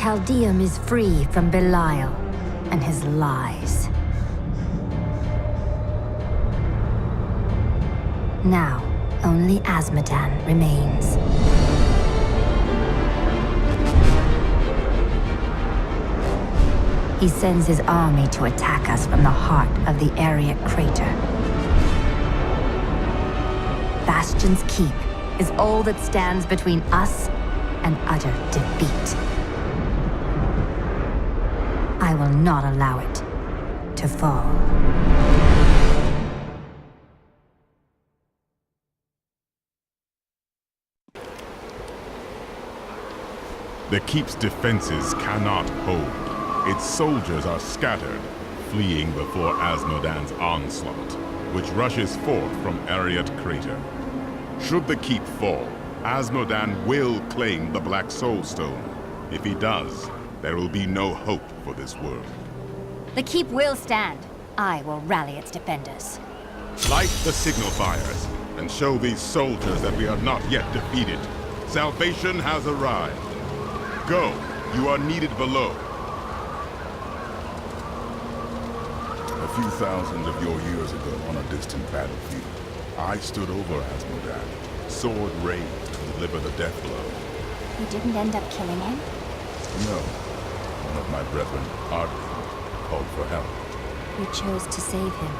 Chaldeum is free from Belial and his lies. Now, only Azmodan remains. He sends his army to attack us from the heart of the ARREAT crater. Bastion's keep is all that stands between us and utter defeat. I will not allow it to fall. The keep's defenses cannot hold. Its soldiers are scattered, fleeing before Azmodan's onslaught, which rushes forth from ARREAT crater. Should the keep fall, Azmodan will claim the Black Soul Stone. If he does, there will be no hope for this world. The keep will stand. I will rally its defenders. Light the signal fires, and show these soldiers that we are not yet defeated. Salvation has arrived. Go, you are needed below. A few thousand of your years ago on a distant battlefield, I stood over Azmodan, sword raised to deliver the death blow. You didn't end up killing him? No. One of my brethren, ARREAT, called for help. You chose to save him.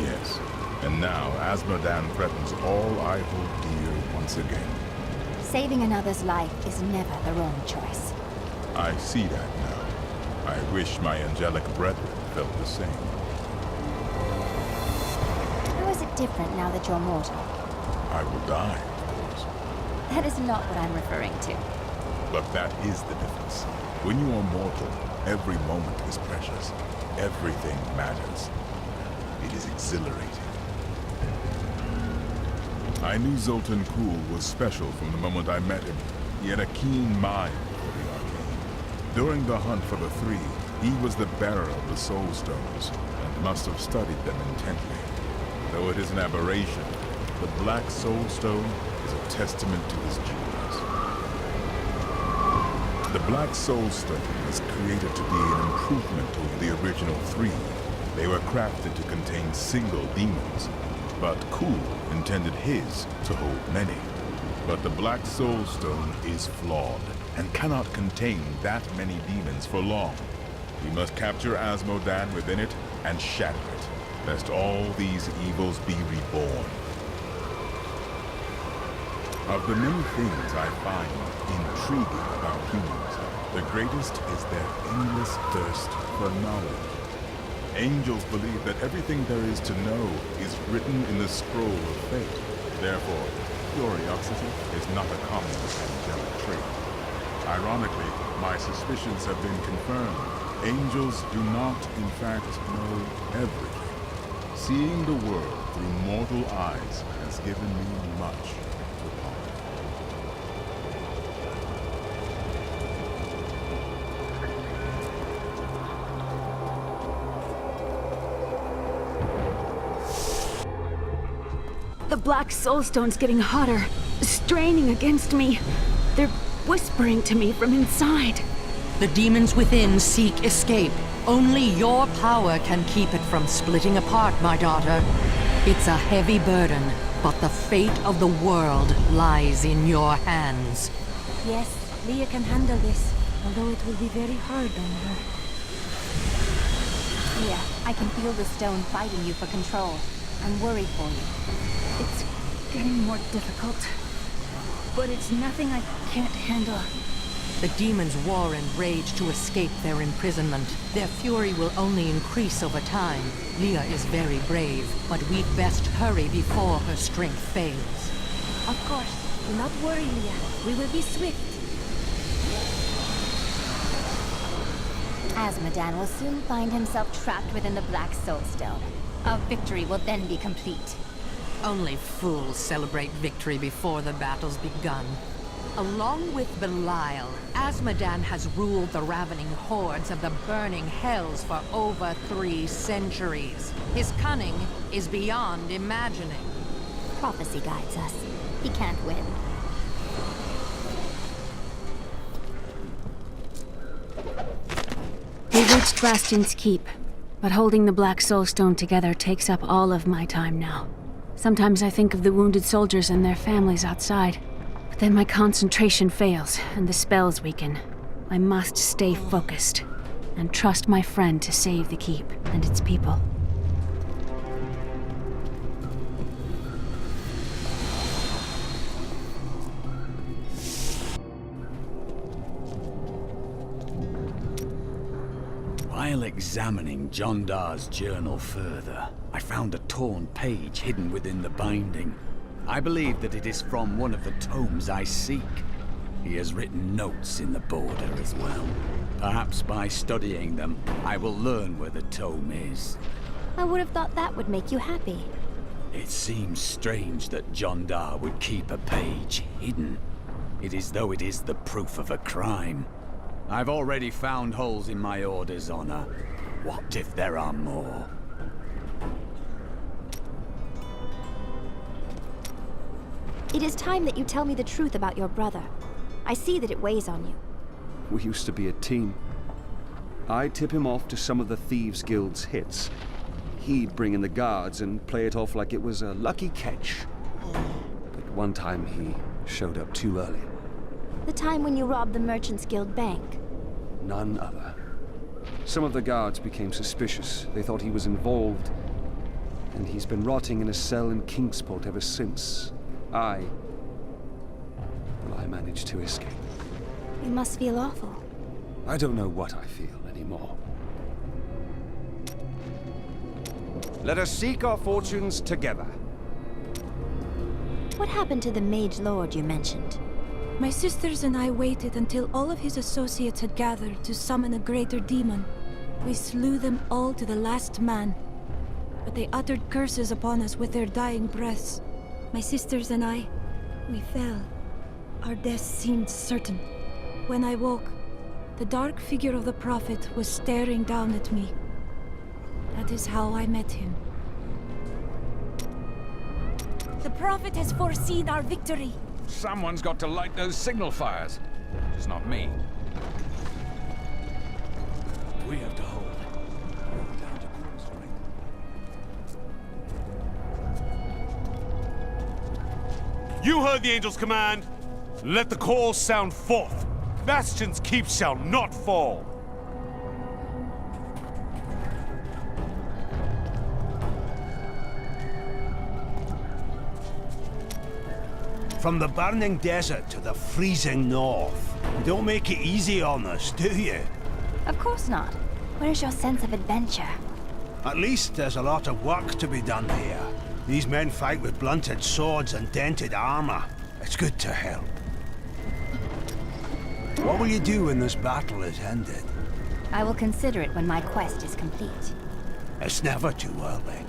Yes. And now Azmodan threatens all I hold dear once again. Saving another's life is never the wrong choice. I see that now. I wish my angelic brethren felt the same. How is it different now that you're mortal? I will die, of course. That is not what I'm referring to. But that is the difference. When you are mortal, every moment is precious. Everything matters. It is exhilarating. I knew Zoltan Kulle was special from the moment I met him. He had a keen mind for the arcane. During the hunt for the three, he was the bearer of the Soul Stones, and must have studied them intently. Though it is an aberration, the Black Soul Stone is a testament to his genius. The Black Soul Stone was created to be an improvement over the original three. They were crafted to contain single demons, but Kulle intended his to hold many. But the Black Soul Stone is flawed, and cannot contain that many demons for long. We must capture Azmodan within it, and shatter it, lest all these evils be reborn. Of the many things I find intriguing about humans, the greatest is their endless thirst for knowledge. Angels believe that everything there is to know is written in the scroll of fate. Therefore, curiosity is not a common angelic trait. Ironically, my suspicions have been confirmed. Angels do not, in fact, know everything. Seeing the world through mortal eyes has given me much to ponder. The Black Soulstone's getting hotter, straining against me. They're whispering to me from inside. The demons within seek escape. Only your power can keep it from splitting apart, my daughter. It's a heavy burden, but the fate of the world lies in your hands. Yes, Leah can handle this, although it will be very hard on her. Yeah, I can feel the stone fighting you for control. I'm worried for you. It's getting more difficult, but it's nothing I can't handle. The demons war and rage to escape their imprisonment. Their fury will only increase over time. Leah is very brave, but we'd best hurry before her strength fails. Of course. Do not worry, Leah. We will be swift. Azmodan will soon find himself trapped within the Black Soul Stone. Our victory will then be complete. Only fools celebrate victory before the battle's begun. Along with Belial, Azmodan has ruled the ravening hordes of the burning hells for over 3 centuries. His cunning is beyond imagining. Prophecy guides us. He can't win. reached Bastion's Keep, but holding the Black Soulstone together takes up all of my time now. Sometimes I think of the wounded soldiers and their families outside, but then my concentration fails and the spells weaken. I must stay focused and trust my friend to save the Keep and its people. While examining Jondar's journal further, I found a torn page hidden within the binding. I believe that it is from one of the tomes I seek. He has written notes in the border as well. Perhaps by studying them, I will learn where the tome is. I would have thought that would make you happy. It seems strange that Jondar would keep a page hidden. It is though it is the proof of a crime. I've already found holes in my order's honor. What if there are more? It is time that you tell me the truth about your brother. I see that it weighs on you. We used to be a team. I'd tip him off to some of the Thieves Guild's hits. He'd bring in the guards and play it off like it was a lucky catch. But one time he showed up too early. The time when you robbed the Merchants Guild bank. None other. Some of the guards became suspicious. They thought he was involved. And he's been rotting in a cell in Kingsport ever since. I managed to escape. You must feel awful. I don't know what I feel anymore. Let us seek our fortunes together. What happened to the Mage Lord you mentioned? My sisters and I waited until all of his associates had gathered to summon a greater demon. We slew them all to the last man. But they uttered curses upon us with their dying breaths. My sisters and I, we fell. Our death seemed certain. When I woke, the dark figure of the Prophet was staring down at me. That is how I met him. The Prophet has foreseen our victory. Someone's got to light those signal fires. Just not me. We have to hold. You heard the Angel's command. Let the call sound forth. Bastion's Keep shall not fall. From the burning desert to the freezing north. You don't make it easy on us, do you? Of course not. Where's your sense of adventure? At least there's a lot of work to be done here. These men fight with blunted swords and dented armor. It's good to help. What will you do when this battle is ended? I will consider it when my quest is complete. It's never too early.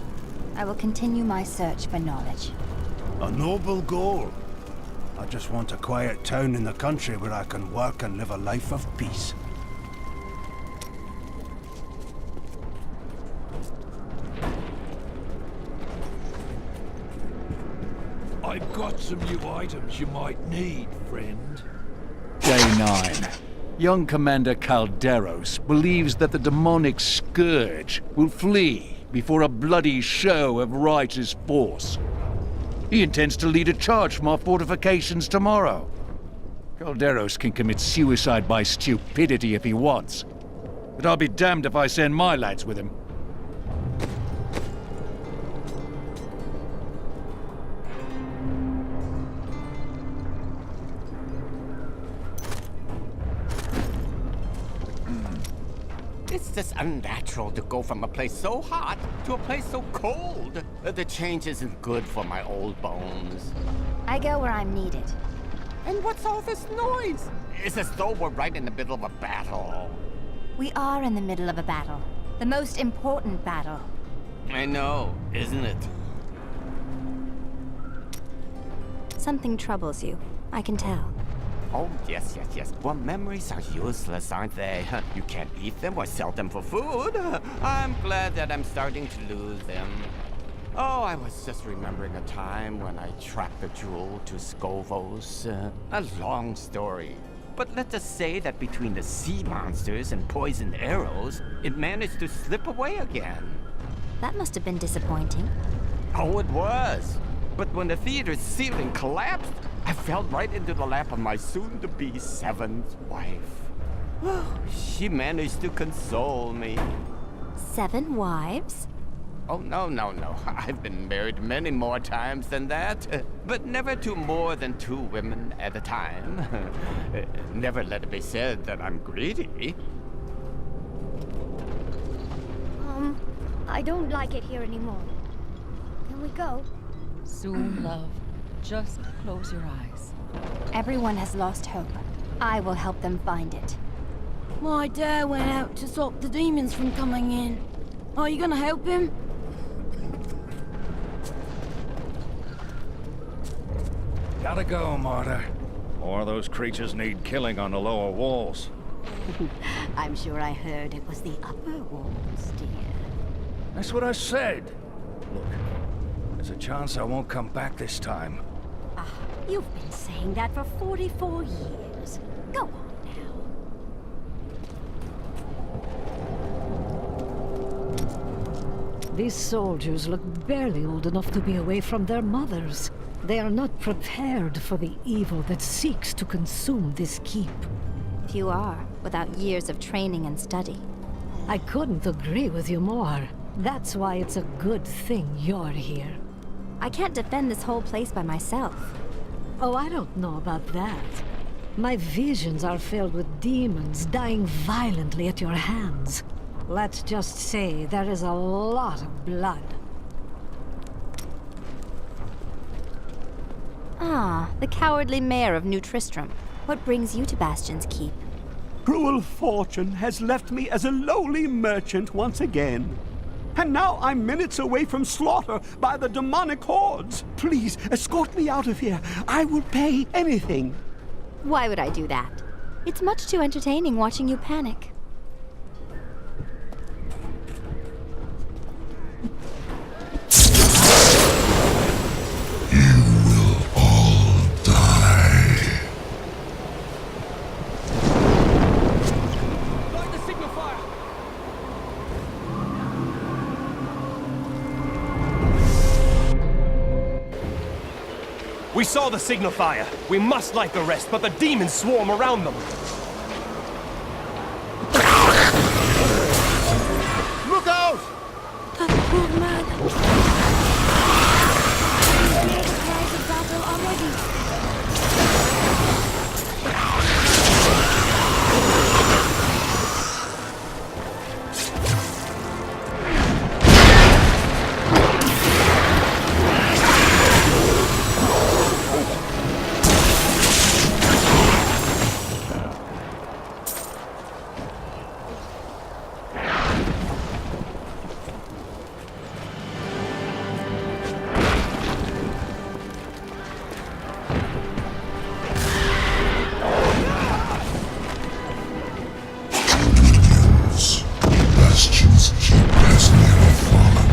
I will continue my search for knowledge. A noble goal. I just want a quiet town in the country where I can work and live a life of peace. I've got some new items you might need, friend. Day 9. Young Commander Calderos believes that the demonic scourge will flee before a bloody show of righteous force. He intends to lead a charge from our fortifications tomorrow. Calderos can commit suicide by stupidity if he wants, but I'll be damned if I send my lads with him. It's just unnatural to go from a place so hot to a place so cold. The change isn't good for my old bones. I go where I'm needed. And what's all this noise? It's as though we're right in the middle of a battle. We are in the middle of a battle. The most important battle. I know, isn't it? Something troubles you. I can tell. Oh, yes. Well, memories are useless, aren't they? You can't eat them or sell them for food. I'm glad that I'm starting to lose them. Oh, I was just remembering a time when I tracked the jewel to Skovos. A long story. But let us say that between the sea monsters and poisoned arrows, it managed to slip away again. That must have been disappointing. Oh, it was. But when the theater's ceiling collapsed, I fell right into the lap of my soon-to-be seventh wife. She managed to console me. 7 wives? Oh, no. I've been married many more times than that. But never to more than 2 women at a time. Never let it be said that I'm greedy. I don't like it here anymore. Can we go? Soon, love. Just close your eyes. Everyone has lost hope. I will help them find it. My dad went out to stop the demons from coming in. Are you gonna help him? Gotta go, Martyr. More of those creatures need killing on the lower walls. I'm sure I heard it was the upper walls, dear. That's what I said. Look, there's a chance I won't come back this time. You've been saying that for 44 years. Go on now. These soldiers look barely old enough to be away from their mothers. They are not prepared for the evil that seeks to consume this keep. Few are, without years of training and study. I couldn't agree with you more. That's why it's a good thing you're here. I can't defend this whole place by myself. Oh, I don't know about that. My visions are filled with demons dying violently at your hands. Let's just say there is a lot of blood. Ah, the cowardly mayor of New Tristram. What brings you to Bastion's Keep? Cruel fortune has left me as a lowly merchant once again. And now I'm minutes away from slaughter by the demonic hordes. Please, escort me out of here. I will pay anything. Why would I do that? It's much too entertaining watching you panic. We saw the signal fire. We must light the rest, but the demons swarm around them. Look out! That poor man. Cries of battle already. Bastion's keep has nearly fallen.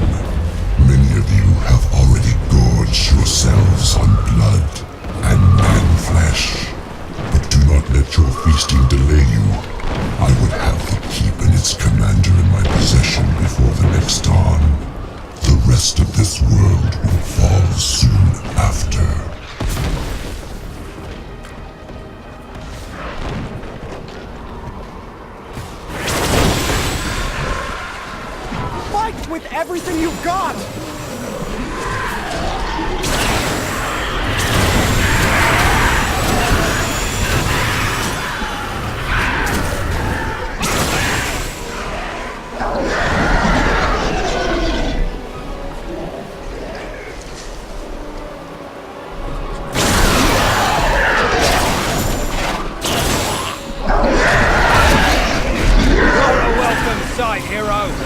Many of you have already gorged yourselves on blood and man flesh. But do not let your feasting delay you. I would have the keep and its commander in my possession before the next dawn. The rest of this world will fall soon after. Fight with everything you've got! Not a welcome sight, heroes.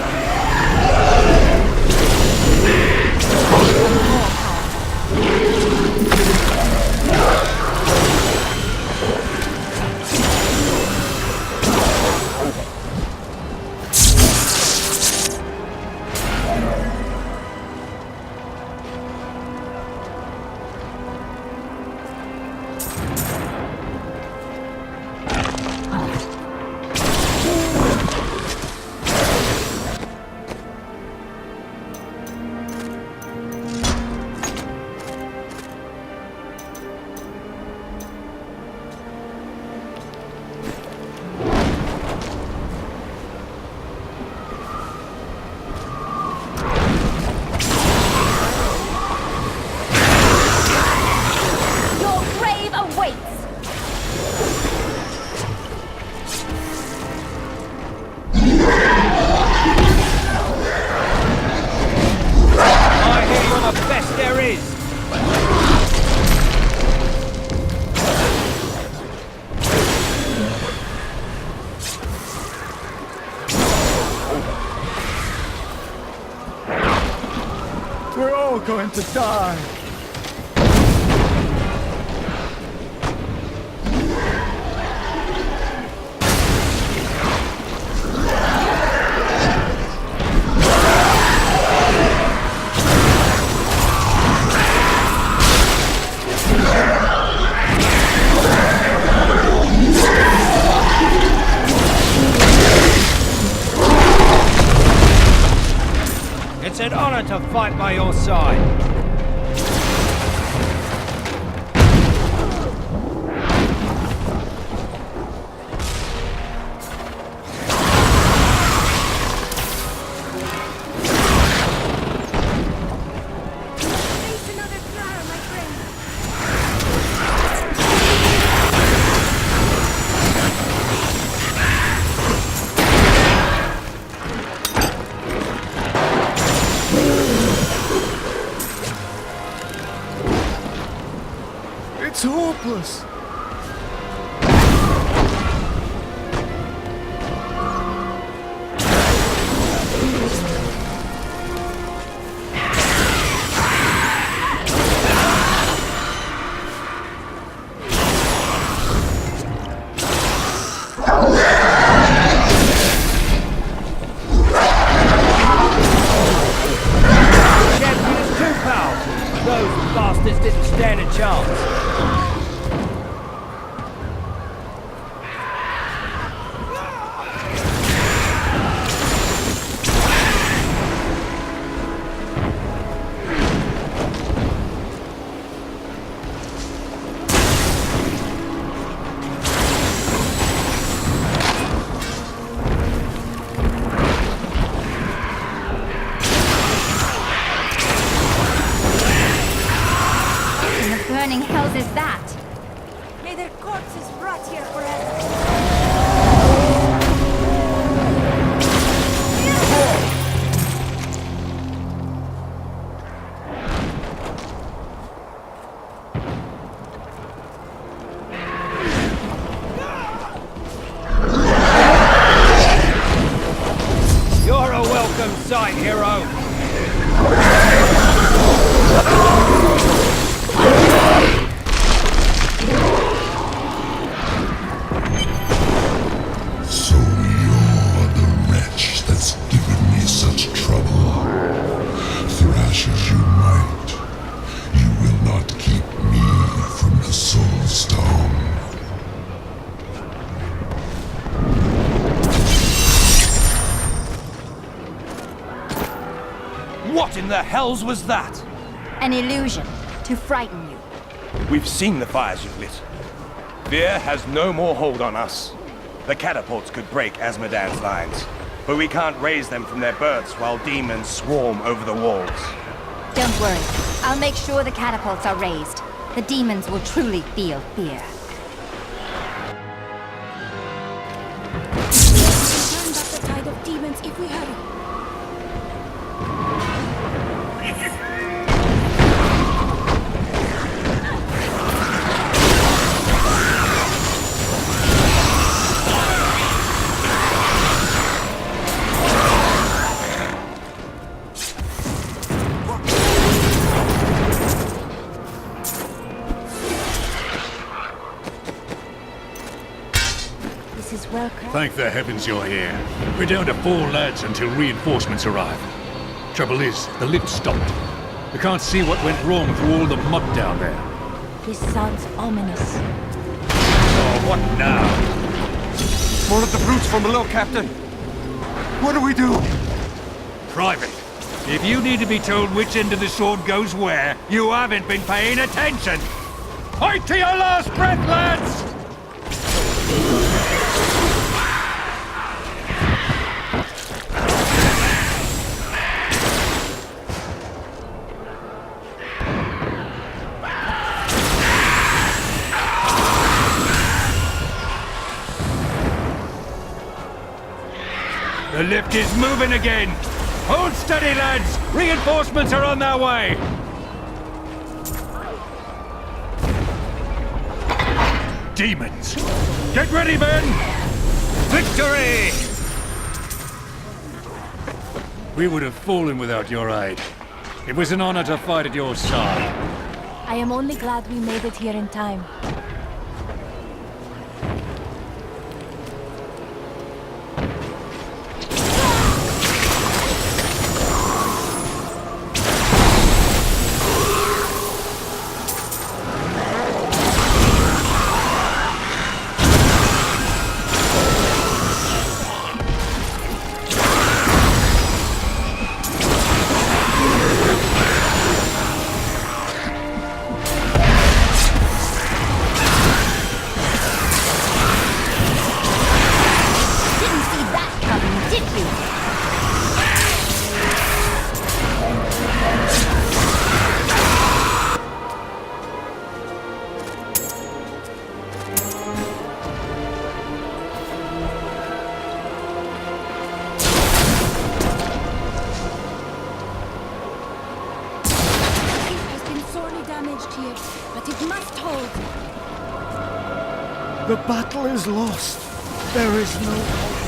all going to die. It's an honor to fight by your side. It's hopeless. Those bastards didn't stand a chance. Burning hells is that? May their corpses rot here forever. You're a welcome sight, hero. So you're the wretch that's given me such trouble. Thrash as you might, you will not keep me from the Soul Stone. What in the hells was that? An illusion to frighten you. We've seen the fires you've lit. Fear has no more hold on us. The catapults could break Azmodan's lines, but we can't raise them from their berths while demons swarm over the walls. Don't worry. I'll make sure the catapults are raised. The demons will truly feel fear. Turn back the tide of demons if we hurry. Thank the heavens you're here. We're down to 4 lads until reinforcements arrive. Trouble is, the lift stopped. We can't see what went wrong through all the mud down there. This sounds ominous. Oh, what now? More of the brutes from below, Captain. What do we do? Private, if you need to be told which end of the sword goes where, you haven't been paying attention. Fight to your last breath, lads! The lift is moving again! Hold steady, lads! Reinforcements are on their way! Demons! Get ready, men! Victory! We would have fallen without your aid. It was an honor to fight at your side. I am only glad we made it here in time. The battle is lost. There is no hope.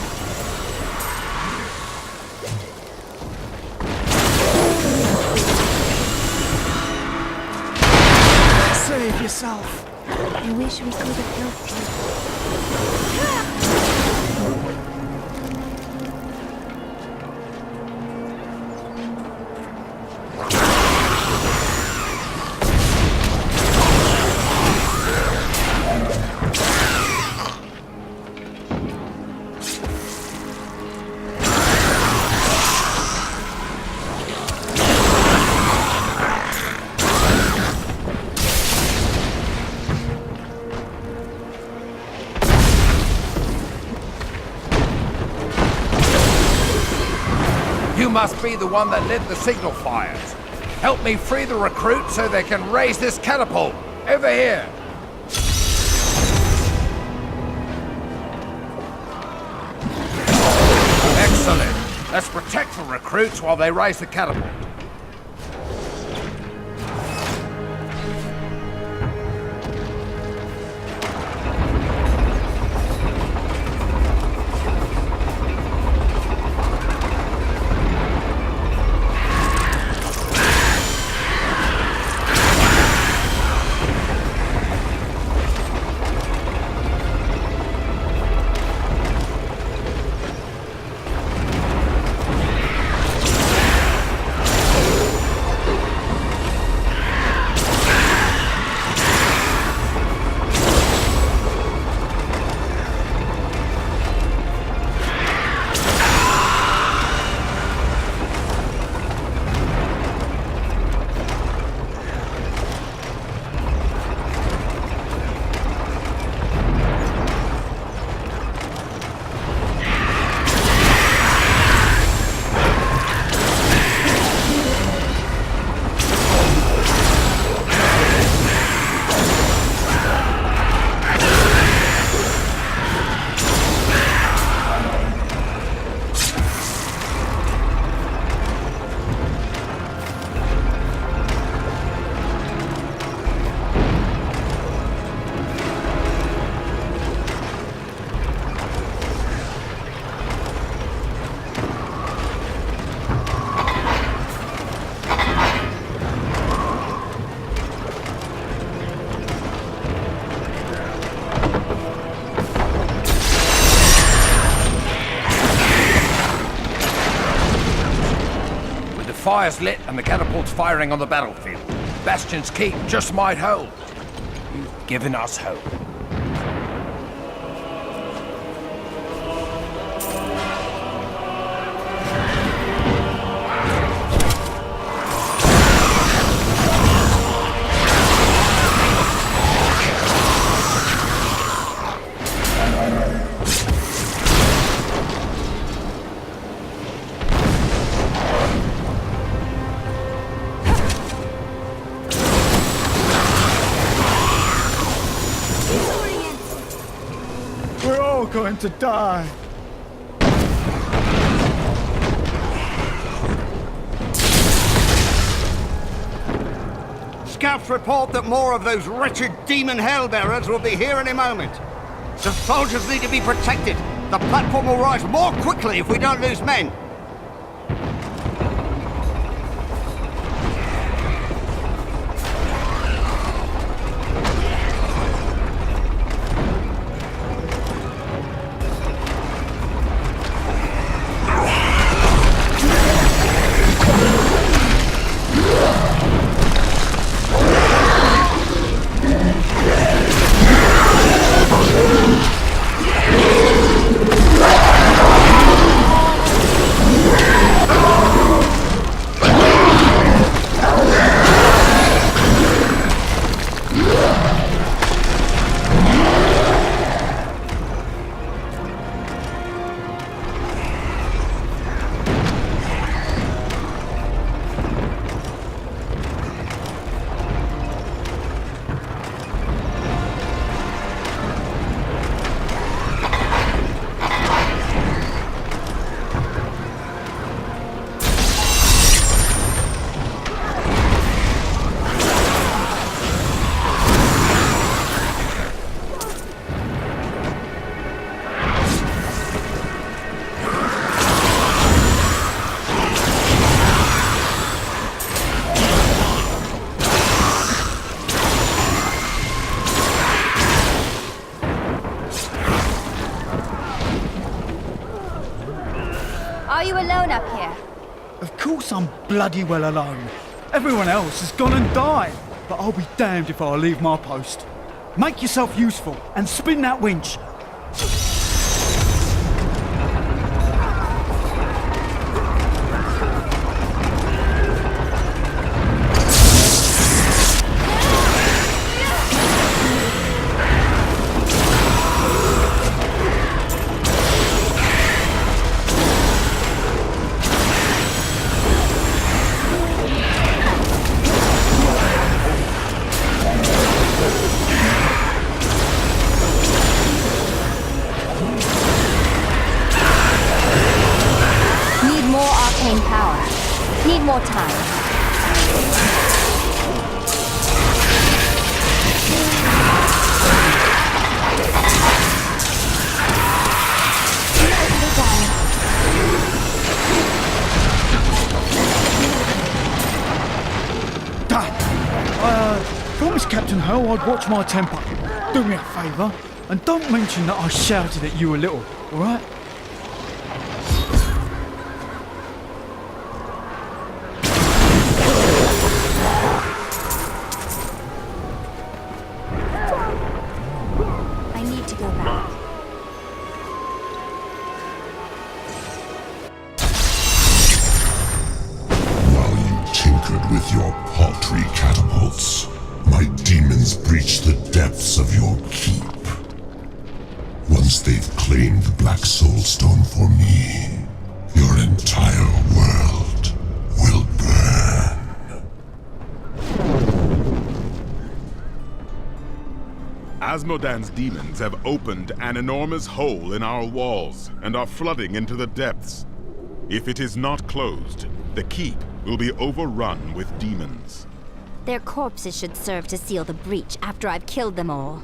Save yourself. I wish we could have helped you. You must be the one that lit the signal fires. Help me free the recruits so they can raise this catapult. Over here. Excellent. Let's protect the recruits while they raise the catapult. Fire's lit and the catapult's firing on the battlefield. Bastion's Keep just might hold. You've given us hope. Going to die. Scouts report that more of those wretched demon hellbearers will be here any moment. The soldiers need to be protected. The platform will rise more quickly if we don't lose men. Are you alone up here? Of course I'm bloody well alone. Everyone else has gone and died. But I'll be damned if I leave my post. Make yourself useful and spin that winch. Need more time. Promised Captain Ho I'd watch my temper. Do me a favour, and don't mention that I shouted at you a little, alright? With your paltry catapults, my demons breach the depths of your keep. Once they've claimed the Black Soul Stone for me, your entire world will burn. Asmodan's demons have opened an enormous hole in our walls and are flooding into the depths. If it is not closed, the keep will be overrun with demons. Their corpses should serve to seal the breach after I've killed them all.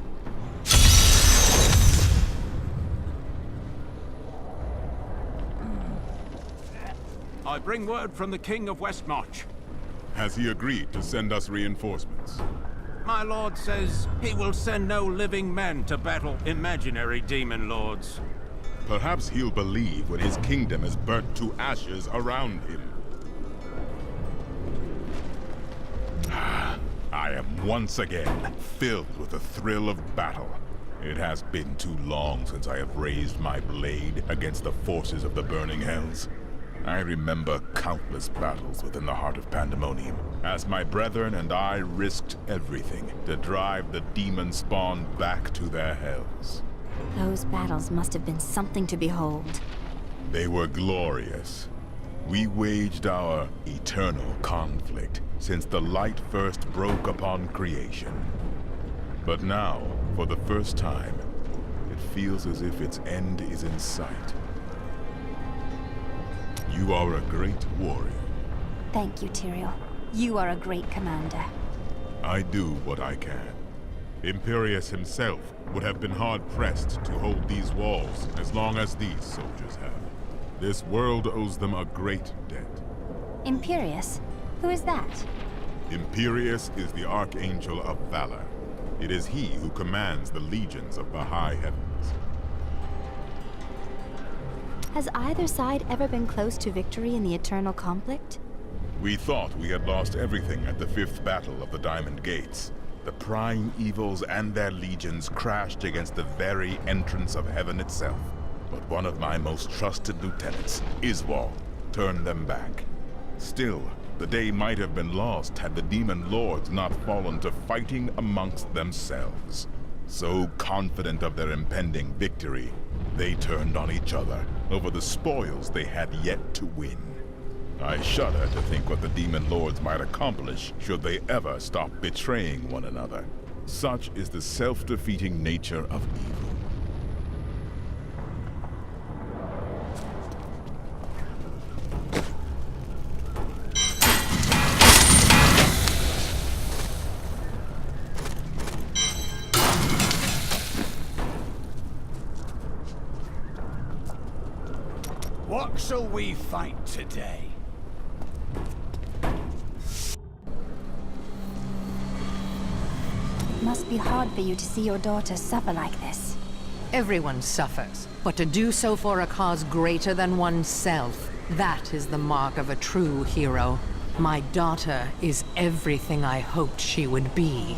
I bring word from the King of Westmarch. Has he agreed to send us reinforcements? My lord says he will send no living men to battle imaginary demon lords. Perhaps he'll believe when his kingdom is burnt to ashes around him. I am once again filled with the thrill of battle. It has been too long since I have raised my blade against the forces of the burning hells. I remember countless battles within the heart of Pandemonium, as my brethren and I risked everything to drive the demon spawn back to their hells. Those battles must have been something to behold. They were glorious. We waged our eternal conflict since the light first broke upon creation. But now, for the first time, it feels as if its end is in sight. You are a great warrior. Thank you, Tyrael. You are a great commander. I do what I can. Imperius himself would have been hard-pressed to hold these walls as long as these soldiers have. This world owes them a great debt. Imperius? Who is that? Imperius is the Archangel of Valor. It is he who commands the legions of the high heavens. Has either side ever been close to victory in the eternal conflict? We thought we had lost everything at the 5th battle of the Diamond Gates. The prime evils and their legions crashed against the very entrance of heaven itself. But one of my most trusted lieutenants, Iswal, turned them back. Still, the day might have been lost had the demon lords not fallen to fighting amongst themselves. So confident of their impending victory, they turned on each other over the spoils they had yet to win. I shudder to think what the demon lords might accomplish should they ever stop betraying one another. Such is the self-defeating nature of evil. What shall we fight today? It must be hard for you to see your daughter suffer like this. Everyone suffers, but to do so for a cause greater than oneself, That is the mark of a true hero. My daughter is everything I hoped she would be.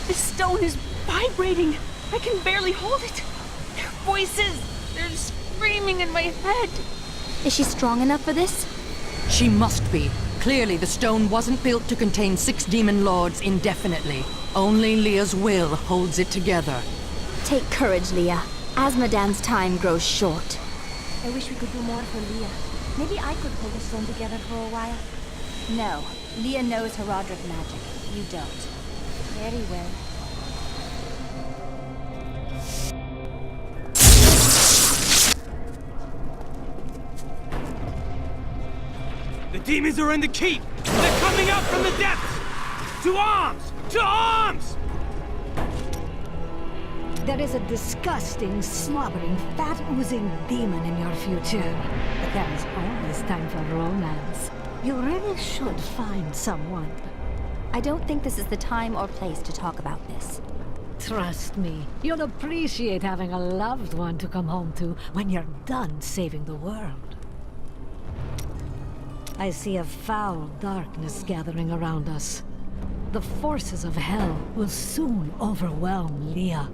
This stone is vibrating. I can barely hold it. Their voices, they're screaming in my head. Is she strong enough for this? She must be. Clearly, the stone wasn't built to contain 6 demon lords indefinitely. Only Leah's will holds it together. Take courage, Leah. Asmodan's time grows short. I wish we could do more for Leah. Maybe I could hold the stone together for a while. No, Leah knows Herodric magic. You don't. Very well. The demons are in the keep! They're coming up from the depths! To arms! To arms! There is a disgusting, slobbering, fat-oozing demon in your future. But there is always time for romance. You really should find someone. I don't think this is the time or place to talk about this. Trust me, you'll appreciate having a loved one to come home to when you're done saving the world. I see a foul darkness gathering around us. The forces of hell will soon overwhelm Leah.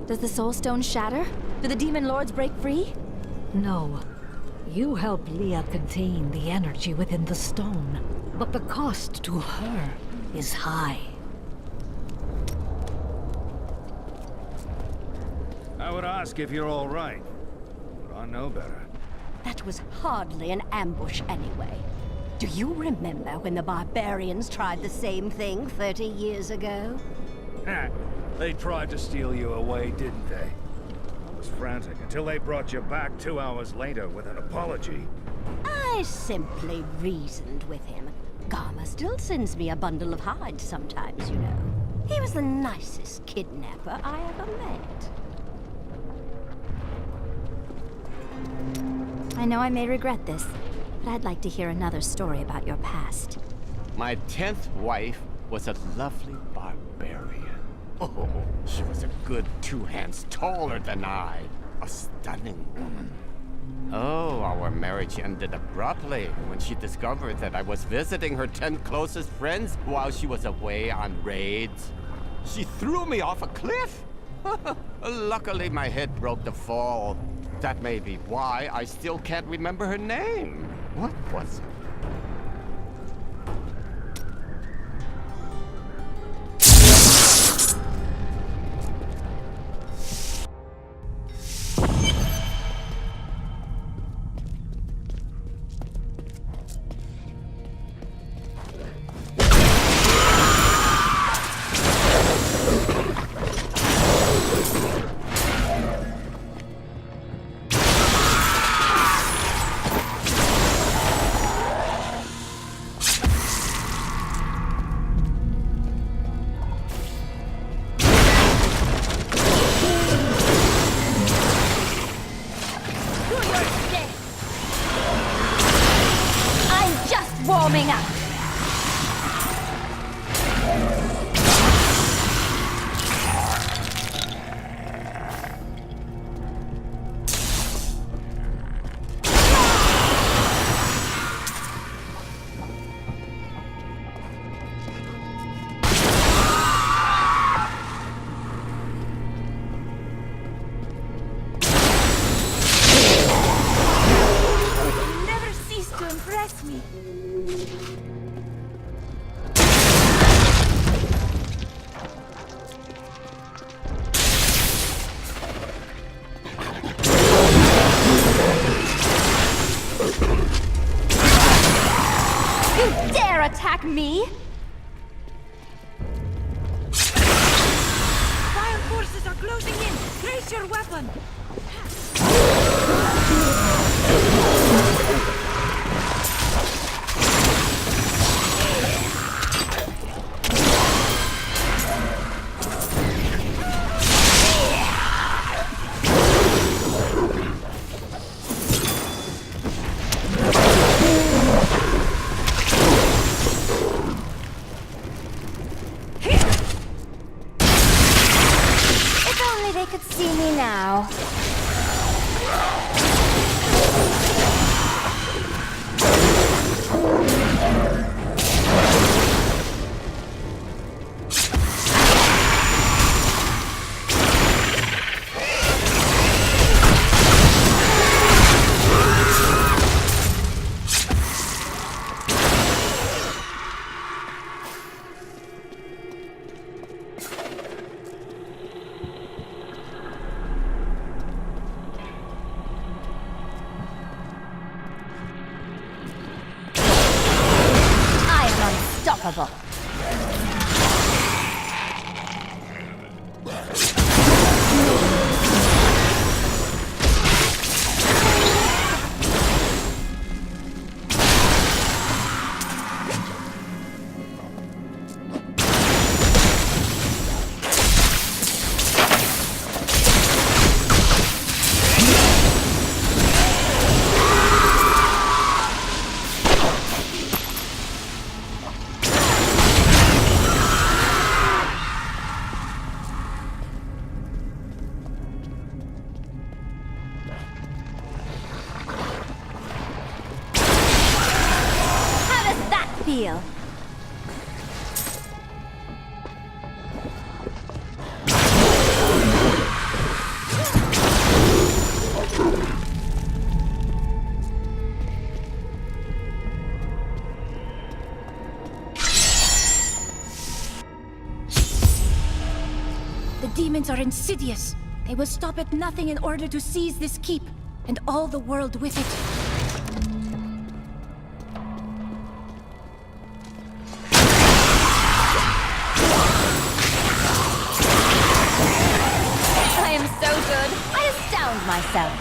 Does the Soul Stone shatter? Do the Demon Lords break free? No. You help Leah contain the energy within the stone, but the cost to her is high. I would ask if you're all right, but I know better. That was hardly an ambush anyway. Do you remember when the barbarians tried the same thing 30 years ago? They tried to steal you away, didn't they? I was frantic until they brought you back 2 hours later with an apology. I simply reasoned with him. Garma still sends me a bundle of hides sometimes, you know. He was the nicest kidnapper I ever met. I know I may regret this, but I'd like to hear another story about your past. My 10th wife was a lovely barbarian. Oh, she was a good 2 hands taller than I. A stunning woman. Oh, our marriage ended abruptly when she discovered that I was visiting her 10 closest friends while she was away on raids. She threw me off a cliff. Luckily, my head broke the fall. That may be why I still can't remember her name. What was it? Warming up. Never cease to impress me. You dare attack me? Fire forces are closing in. Raise your weapon. could see me now. Unstoppable. Feel. The demons are insidious. They will stop at nothing in order to seize this keep, and all the world with it. Myself.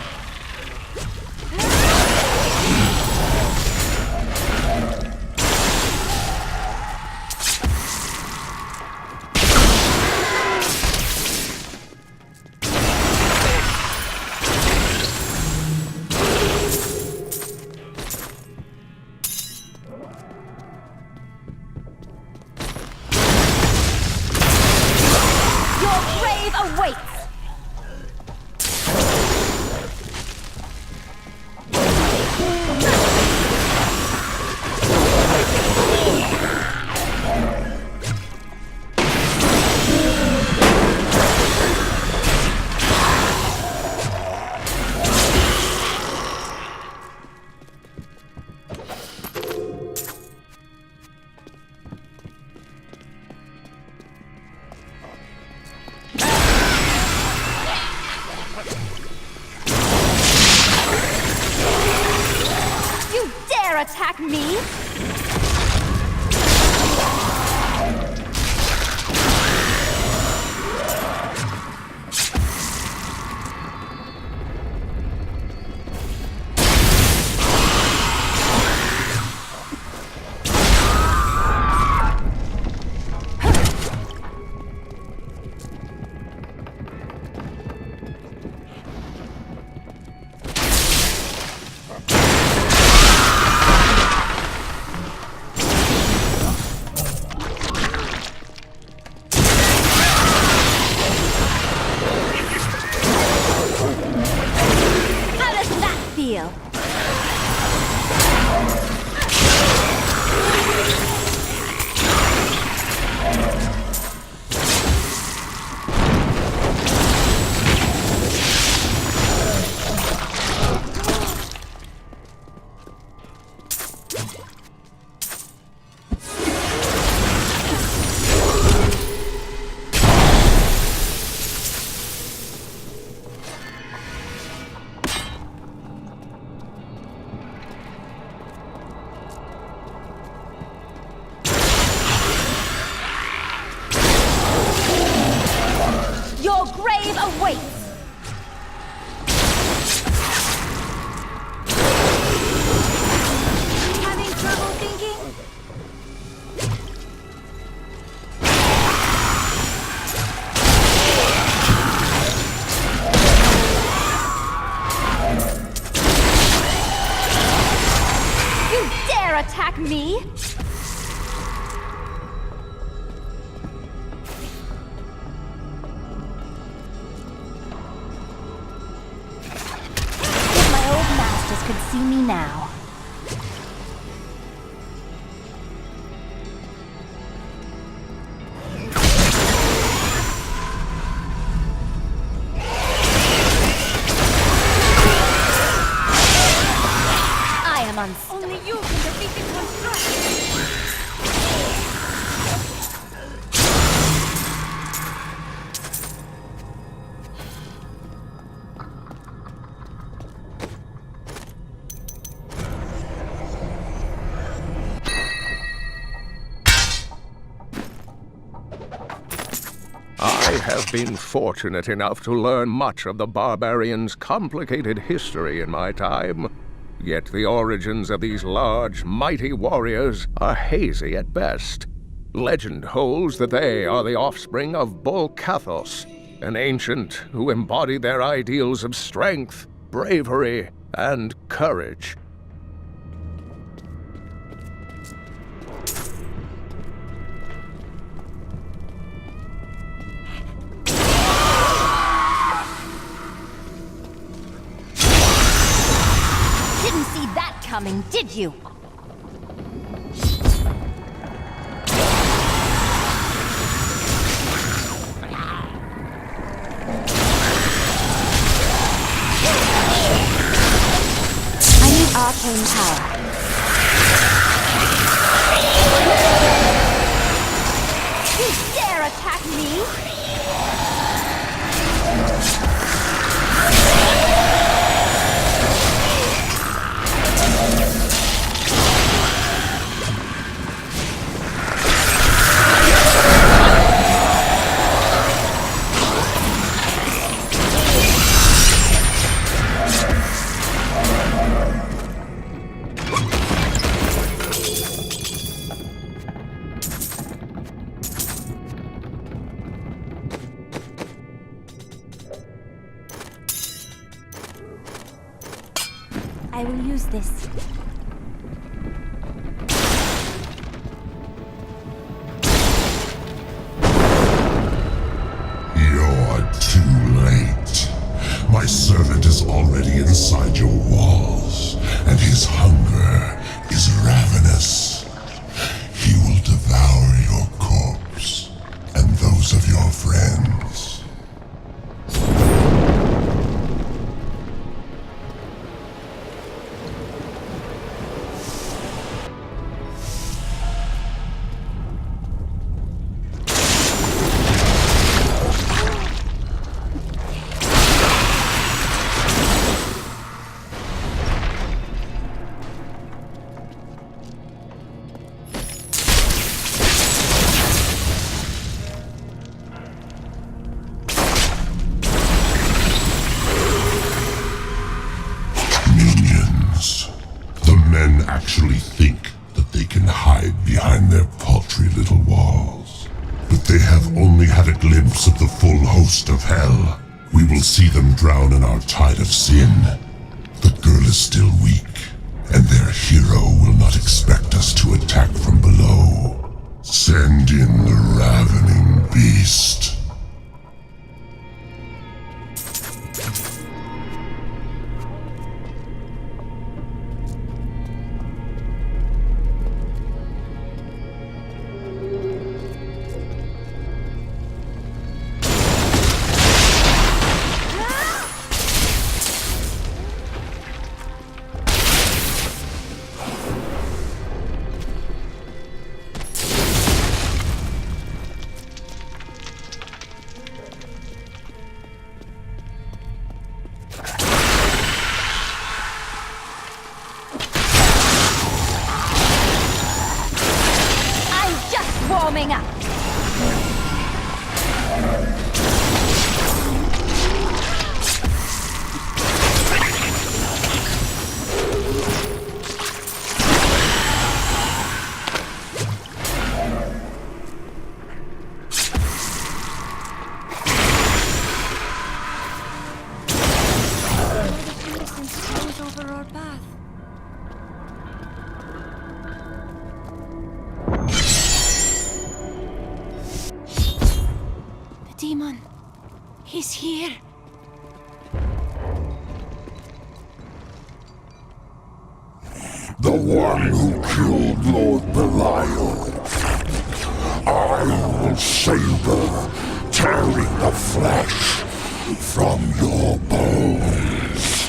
Your grave awaits! Attack me? Your grave awaits! Having trouble thinking? You dare attack me? see me now. I am unstoppable. Only you can defeat the construct. I have been fortunate enough to learn much of the barbarians' complicated history in my time. Yet the origins of these large, mighty warriors are hazy at best. Legend holds that they are the offspring of Bull Cathos, an ancient who embodied their ideals of strength, bravery, and courage. Didn't see that coming, did you? I need arcane power. You dare attack me? I will use this. You're too late. My servant is already inside your walls, and his hunger is ravenous. He will devour your corpse, and those of your friends. Actually think that they can hide behind their paltry little walls. But they have only had a glimpse of the full host of hell. We will see them drown in our tide of sin. The girl is still weak, and their hero will not expect us to attack from below. Send in the ravening beast. Warming up. Over our path. The demon. He's here. the one who killed Lord Belial. I will savor, tearing the flesh from your bones.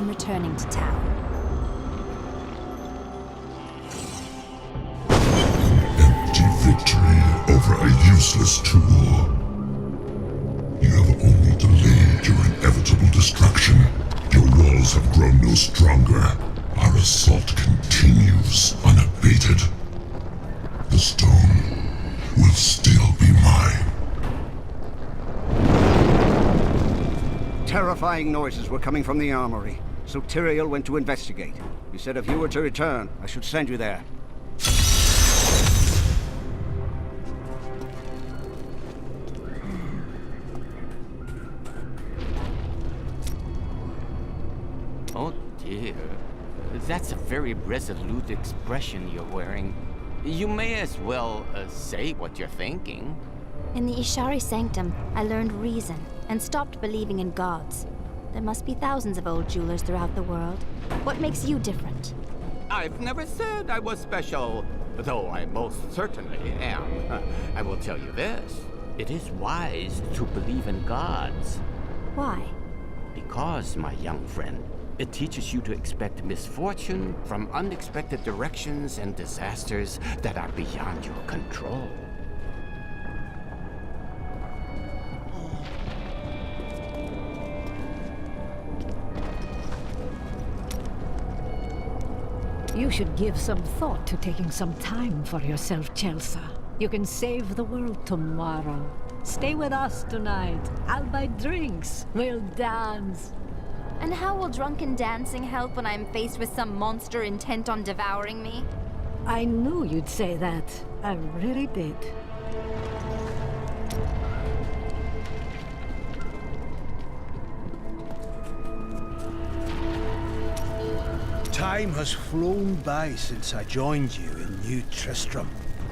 Returning to town. Empty victory over a useless tool. You have only delayed your inevitable destruction. Your walls have grown no stronger. Our assault continues unabated. The stone will still be mine. Terrifying noises were coming from the armory. So Tyrael went to investigate. He said if you were to return, I should send you there. Oh dear. That's a very resolute expression you're wearing. You may as well say what you're thinking. In the Ishari Sanctum, I learned reason and stopped believing in gods. There must be thousands of old jewelers throughout the world. What makes you different? I've never said I was special, though I most certainly am. I will tell you this. It is wise to believe in gods. Why? Because, my young friend, it teaches you to expect misfortune from unexpected directions and disasters that are beyond your control. You should give some thought to taking some time for yourself, Chelsea. You can save the world tomorrow. Stay with us tonight. I'll buy drinks. We'll dance. And how will drunken dancing help when I'm faced with some monster intent on devouring me? I knew you'd say that. I really did. Time has flown by since I joined you in New Tristram.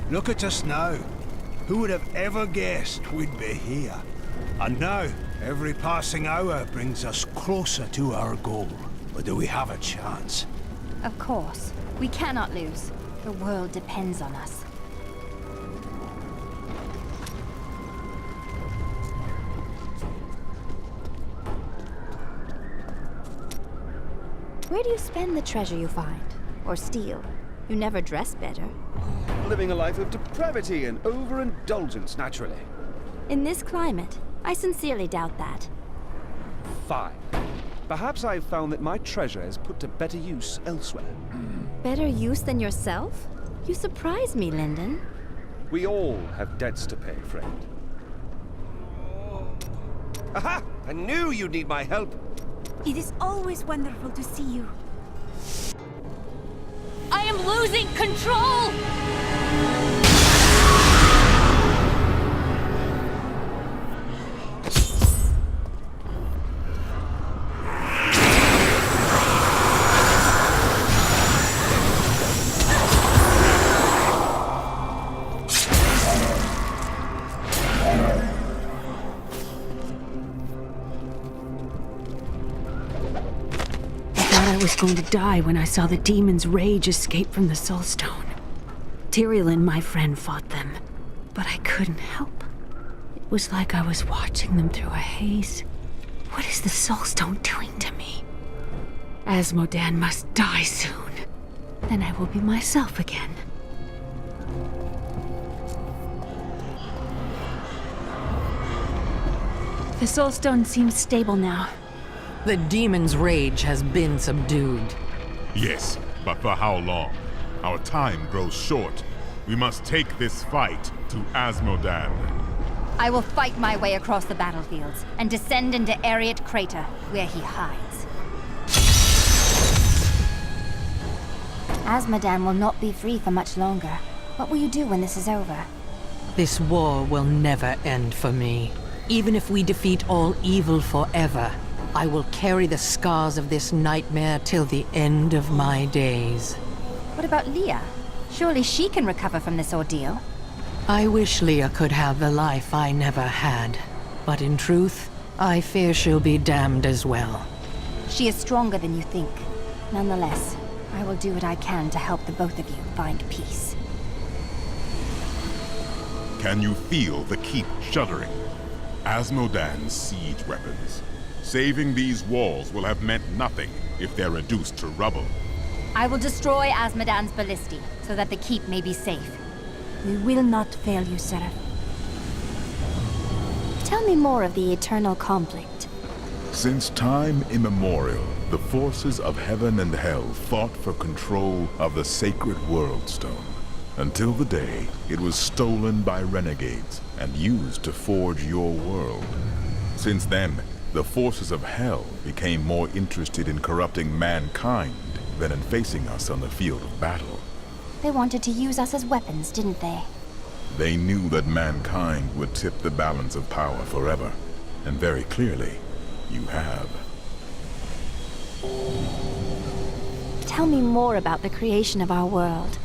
Look at us now. Who would have ever guessed we'd be here? And now, every passing hour brings us closer to our goal. But do we have a chance? Of course. We cannot lose. The world depends on us. Where do you spend the treasure you find? Or steal? You never dress better. Living a life of depravity and overindulgence, naturally. In this climate, I sincerely doubt that. Fine. Perhaps I've found that my treasure is put to better use elsewhere. Better use than yourself? You surprise me, Lyndon. We all have debts to pay, friend. Aha! I knew you'd need my help. It is always wonderful to see you. I am losing control! I was going to die when I saw the demon's rage escape from the Soulstone. Tyrael and my friend fought them, but I couldn't help. It was like I was watching them through a haze. What is the Soulstone doing to me? Asmodan must die soon. Then I will be myself again. The Soulstone seems stable now. The demon's rage has been subdued. Yes, but for how long? Our time grows short. We must take this fight to Asmodan. I will fight my way across the battlefields and descend into ARREAT crater, where he hides. Asmodan will not be free for much longer. What will you do when this is over? This war will never end for me. Even if we defeat all evil forever, I will carry the scars of this nightmare till the end of my days. What about Leah? Surely she can recover from this ordeal. I wish Leah could have the life I never had. But in truth, I fear she'll be damned as well. She is stronger than you think. Nonetheless, I will do what I can to help the both of you find peace. Can you feel the keep shuddering? Asmodan's siege weapons. Saving these walls will have meant nothing if they're reduced to rubble. I will destroy Asmodan's ballistae, so that the keep may be safe. We will not fail you, Seraph. Tell me more of the eternal conflict. Since time immemorial, the forces of heaven and hell fought for control of the sacred World Stone, until the day it was stolen by renegades and used to forge your world. Since then, the forces of hell became more interested in corrupting mankind than in facing us on the field of battle. They wanted to use us as weapons, didn't they? They knew that mankind would tip the balance of power forever, and very clearly, you have. Tell me more about the creation of our world.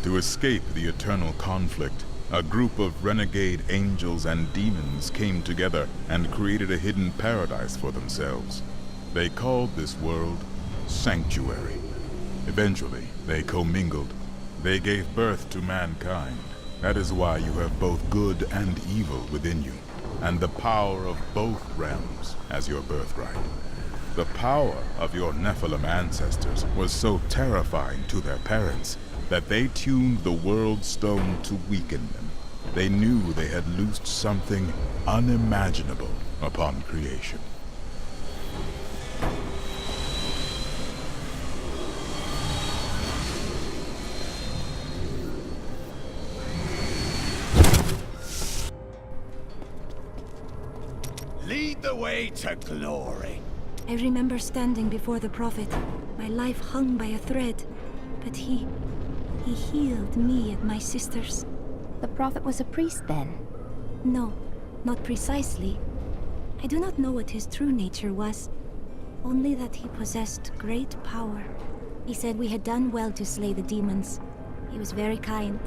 To escape the eternal conflict, a group of renegade angels and demons came together and created a hidden paradise for themselves. They called this world Sanctuary. Eventually, they commingled. They gave birth to mankind. That is why you have both good and evil within you, and the power of both realms as your birthright. The power of your Nephilim ancestors was so terrifying to their parents that they tuned the World Stone to weaken them. They knew they had loosed something unimaginable upon creation. Lead the way to glory. I remember standing before the Prophet, my life hung by a thread, but he healed me and my sisters. The Prophet was a priest then? No, not precisely. I do not know what his true nature was, only that he possessed great power. He said we had done well to slay the demons. He was very kind.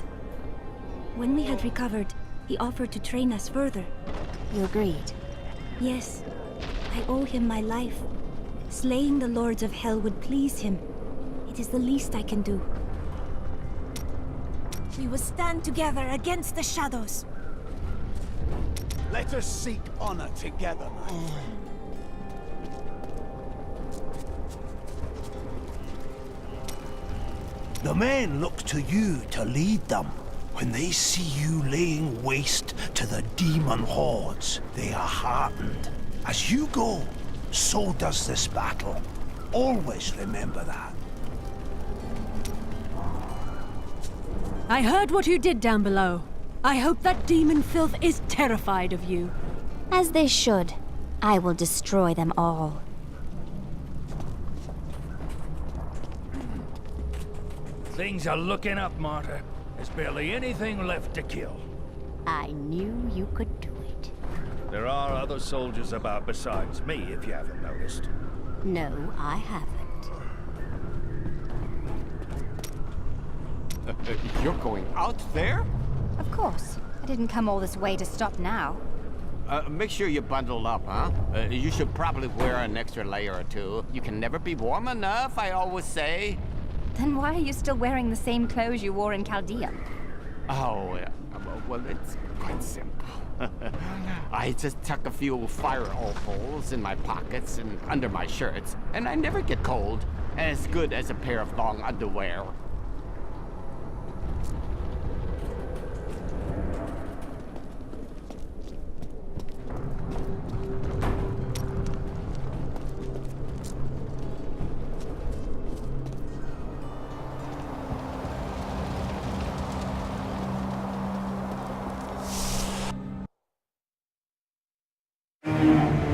When we had recovered, he offered to train us further. You agreed? Yes. I owe him my life. Slaying the Lords of Hell would please him. It is the least I can do. We will stand together against the shadows. Let us seek honor together, man. The men look to you to lead them. When they see you laying waste to the demon hordes, they are heartened. As you go, so does this battle. Always remember that. I heard what you did down below. I hope that demon filth is terrified of you. As they should. I will destroy them all. Things are looking up, Martyr. There's barely anything left to kill. I knew you could do it. There are other soldiers about besides me, if you haven't noticed. No, I haven't. You're going out there? Of course. I didn't come all this way to stop now. Make sure you bundle up, huh? You should probably wear an extra layer or two. You can never be warm enough, I always say. Then why are you still wearing the same clothes you wore in Chaldea? Oh, well, it's quite simple. I just tuck a few fire opals in my pockets and under my shirts, and I never get cold. As good as a pair of long underwear.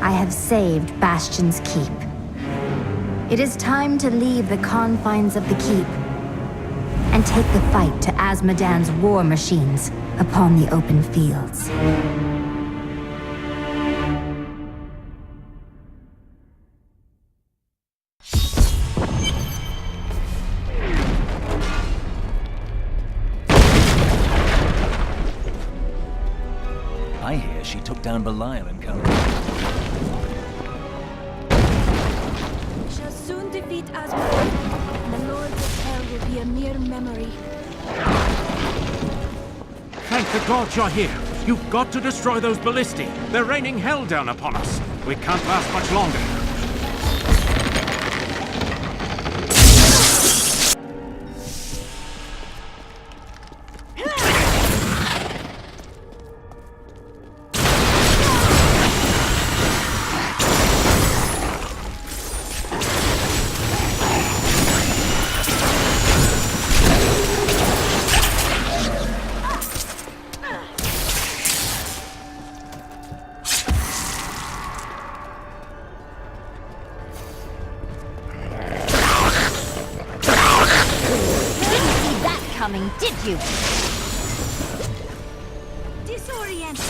I have saved Bastion's Keep. It is time to leave the confines of the keep and take the fight to Azmodan's war machines upon the open fields. I hear she took down Belial and company. We shall soon defeat Asmodan, and the Lords of Hell will be a mere memory. Thank the gods you're here. You've got to destroy those ballistae. They're raining hell down upon us. We can't last much longer. Did you? Disorient!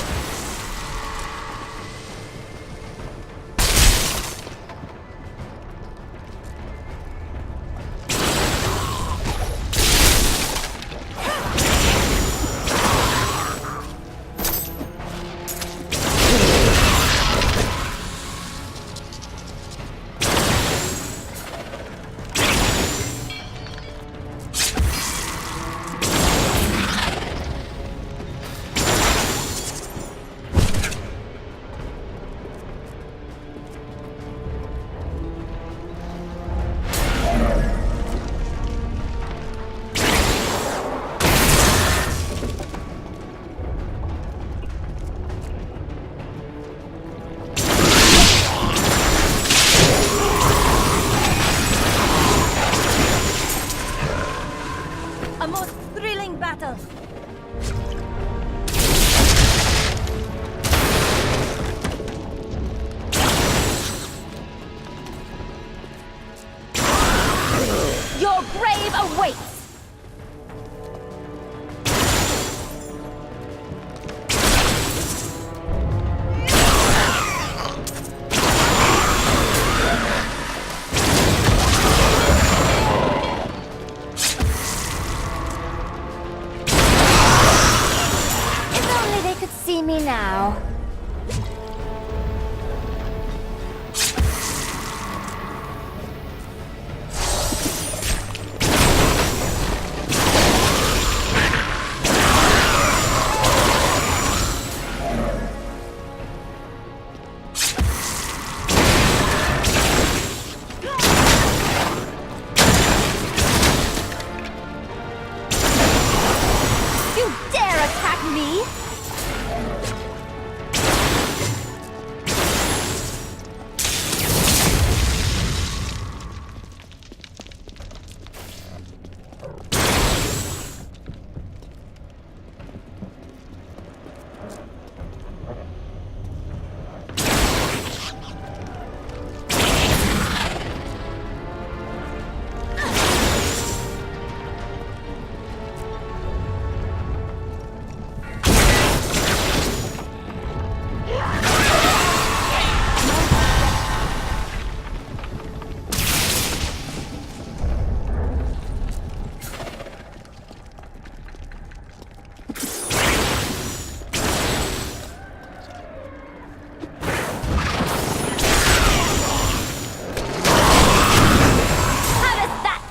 A most thrilling battle! Your grave awaits! See me now. You dare attack me?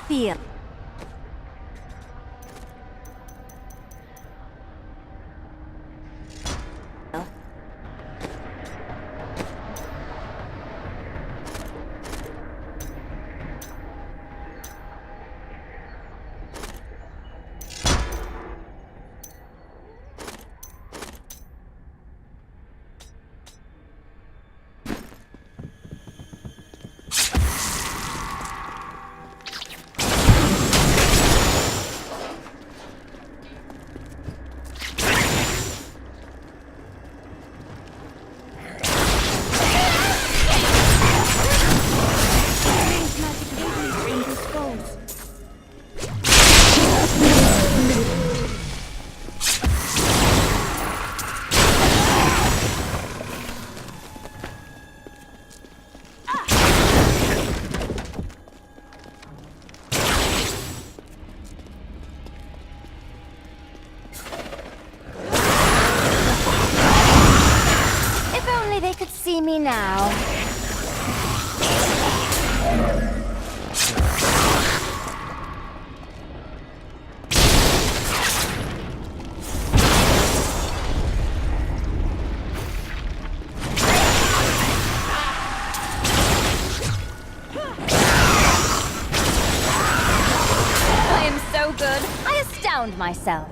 Feel. now. I am so good, I astound myself.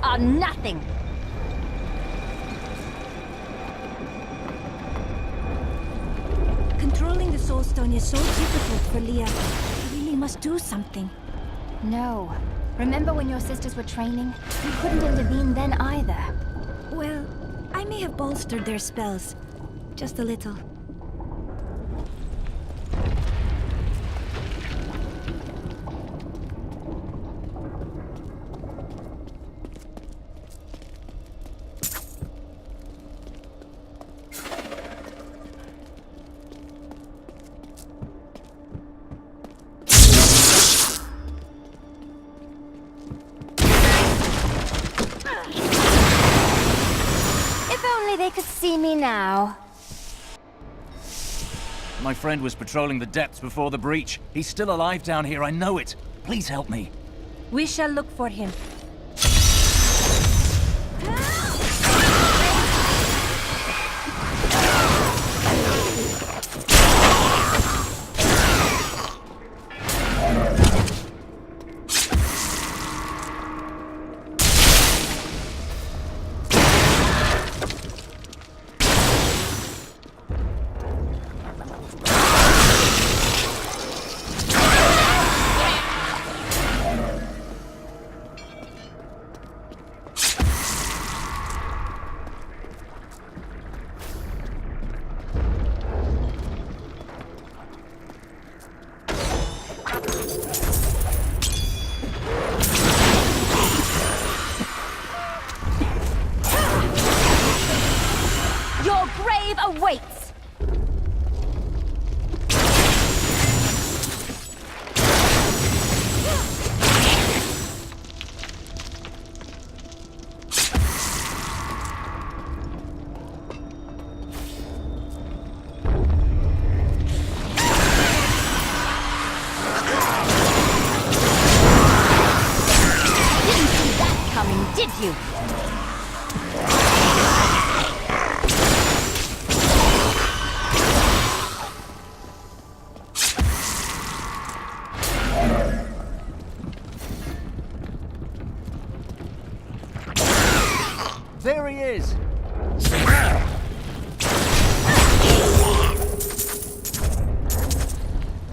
Are nothing. Controlling the Soul Stone is so difficult for Leah. We really must do something. No. Remember when your sisters were training? You couldn't intervene then either. Well, I may have bolstered their spells. Just a little. They could see me now. My friend was patrolling the depths before the breach. He's still alive down here, I know it. Please help me. We shall look for him. Awaits! Didn't see that coming, did you? There he is!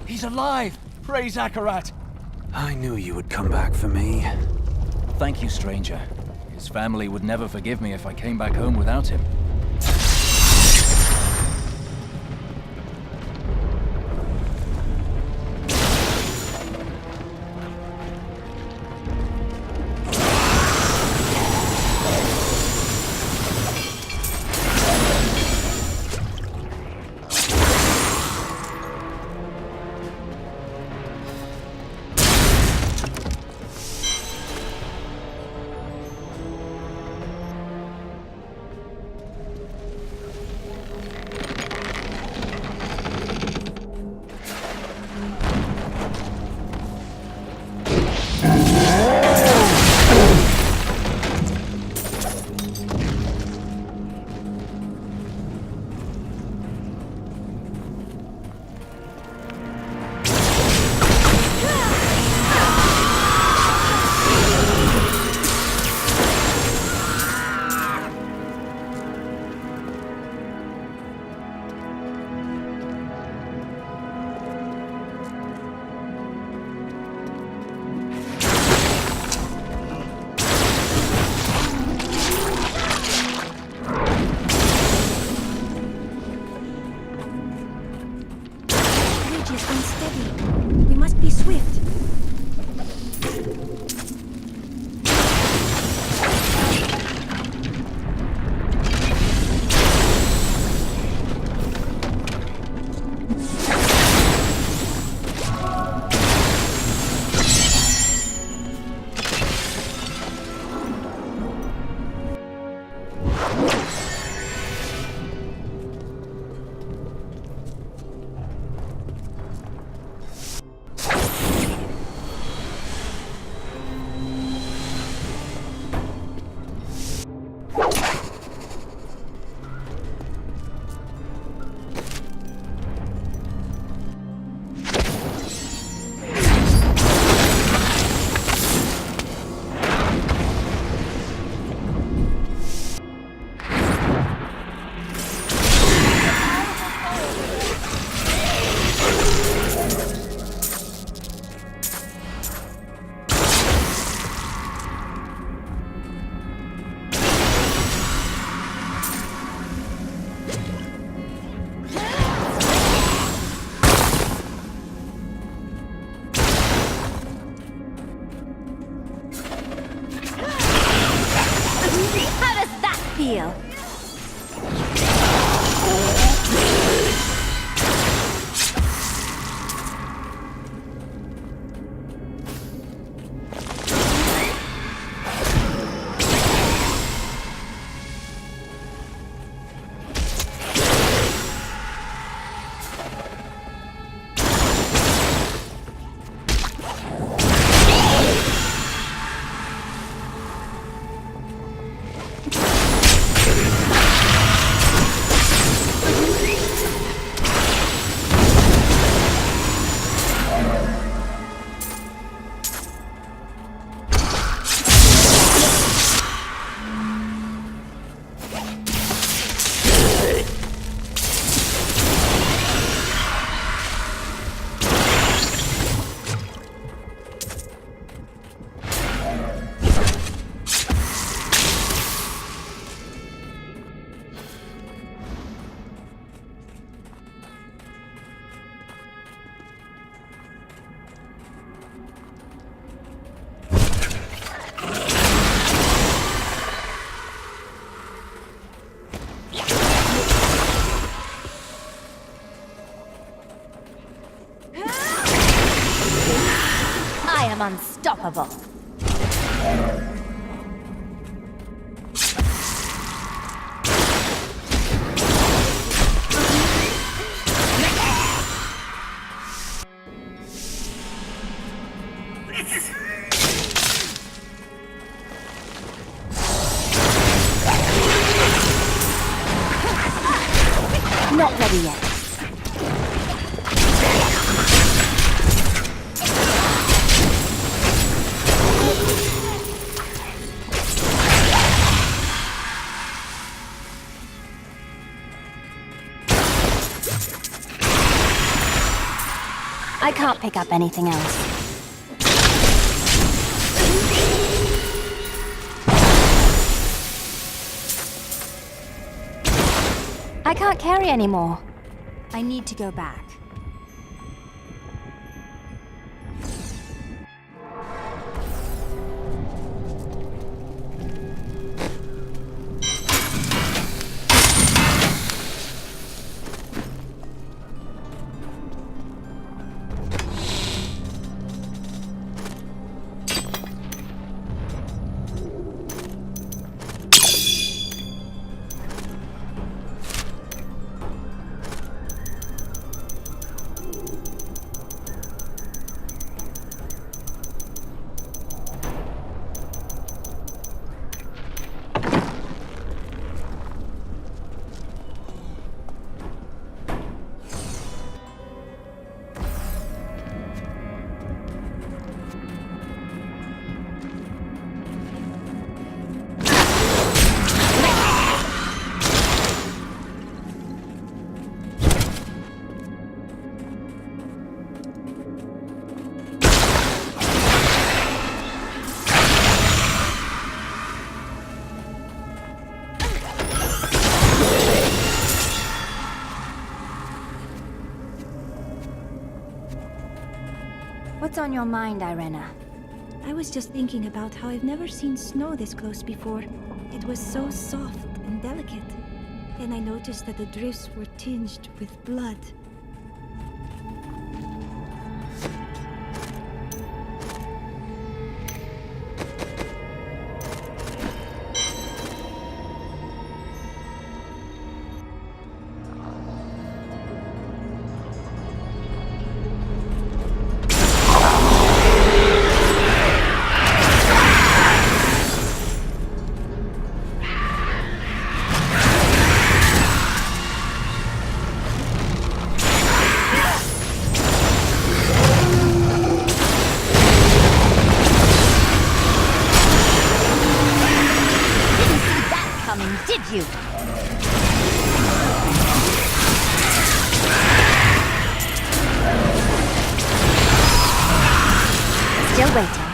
He's alive! Praise ARREAT! I knew you would come back for me. Thank you, stranger. His family would never forgive me if I came back home without him. deal. I am unstoppable. Not ready yet. I can't pick up anything else. I can't carry anymore. I need to go back. What's on your mind, Irena? I was just thinking about how I've never seen snow this close before. It was so soft and delicate. And I noticed that the drifts were tinged with blood. Did you? Still waiting.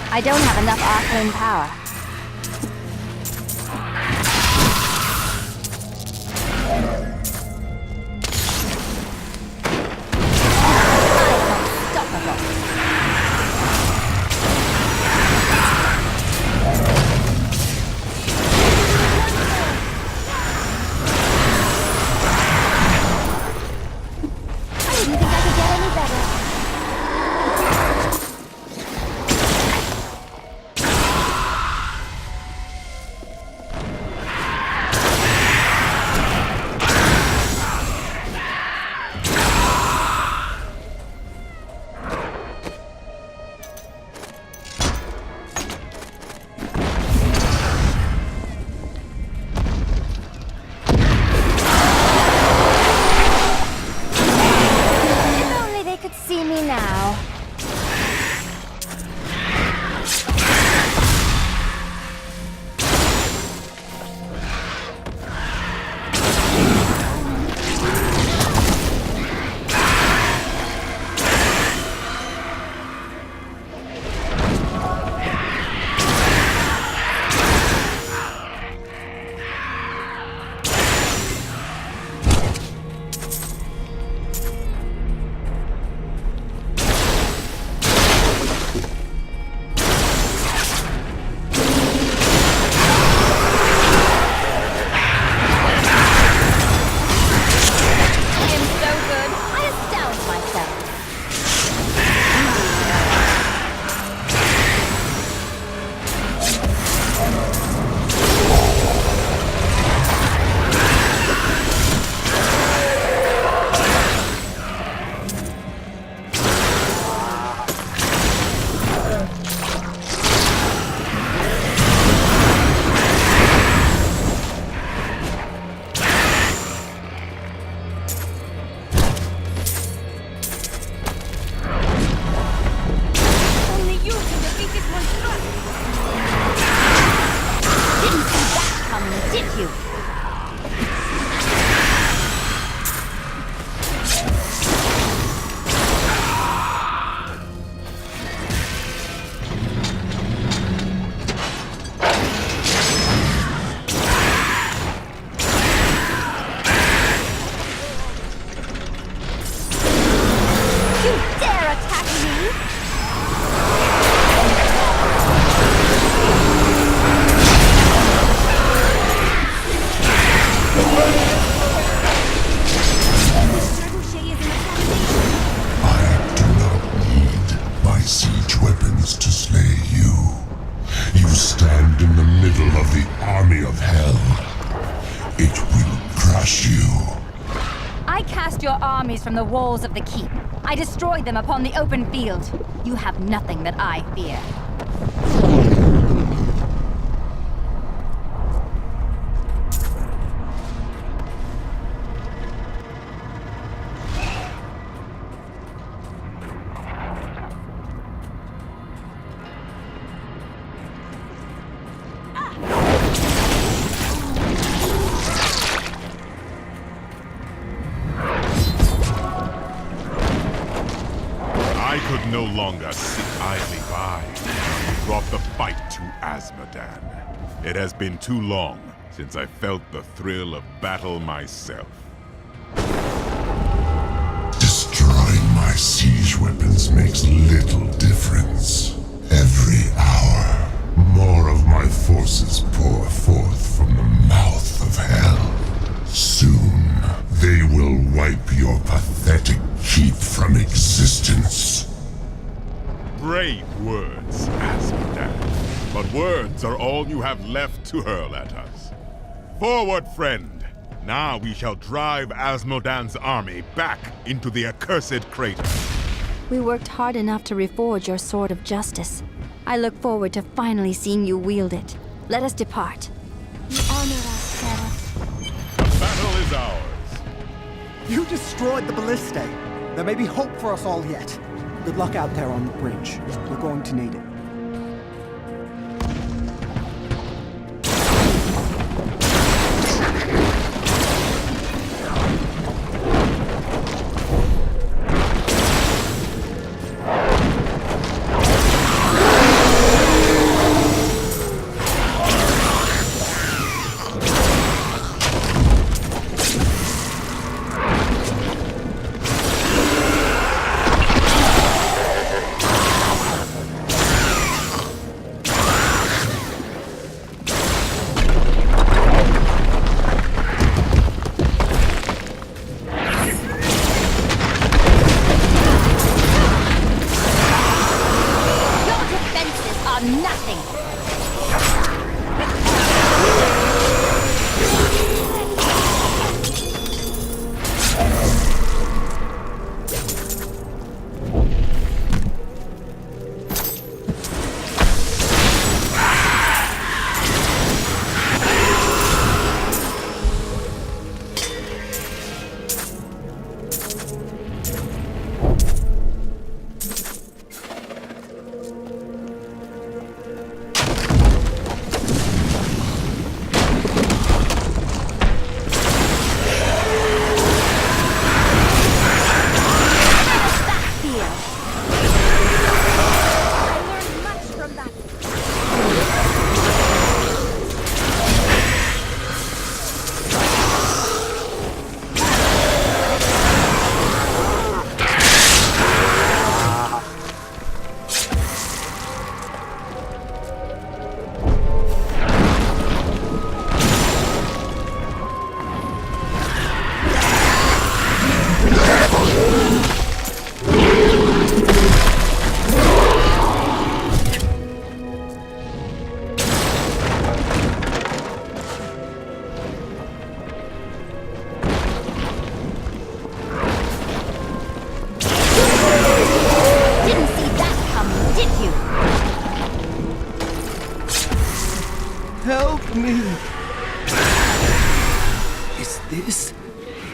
I don't have enough arcane power. siege weapons to slay you. You stand in the middle of the army of hell. It will crush you. I cast your armies from the walls of the keep. I destroyed them upon the open field. You have nothing that I fear. I could no longer sit idly by. We brought the fight to Azmodan. It has been too long since I felt the thrill of battle myself. Destroying my siege weapons makes little difference. Every hour, more of my forces pour forth from the mouth of hell. Soon, they will wipe your pathetic keep from existence. Brave words, Azmodan. But words are all you have left to hurl at us. Forward, friend! Now we shall drive Azmodan's army back into the accursed crater. We worked hard enough to reforge your sword of justice. I look forward to finally seeing you wield it. Let us depart. You honor us, Seraph. The battle is ours. You destroyed the ballistae. There may be hope for us all yet. Good luck out there on the bridge. We're going to need it.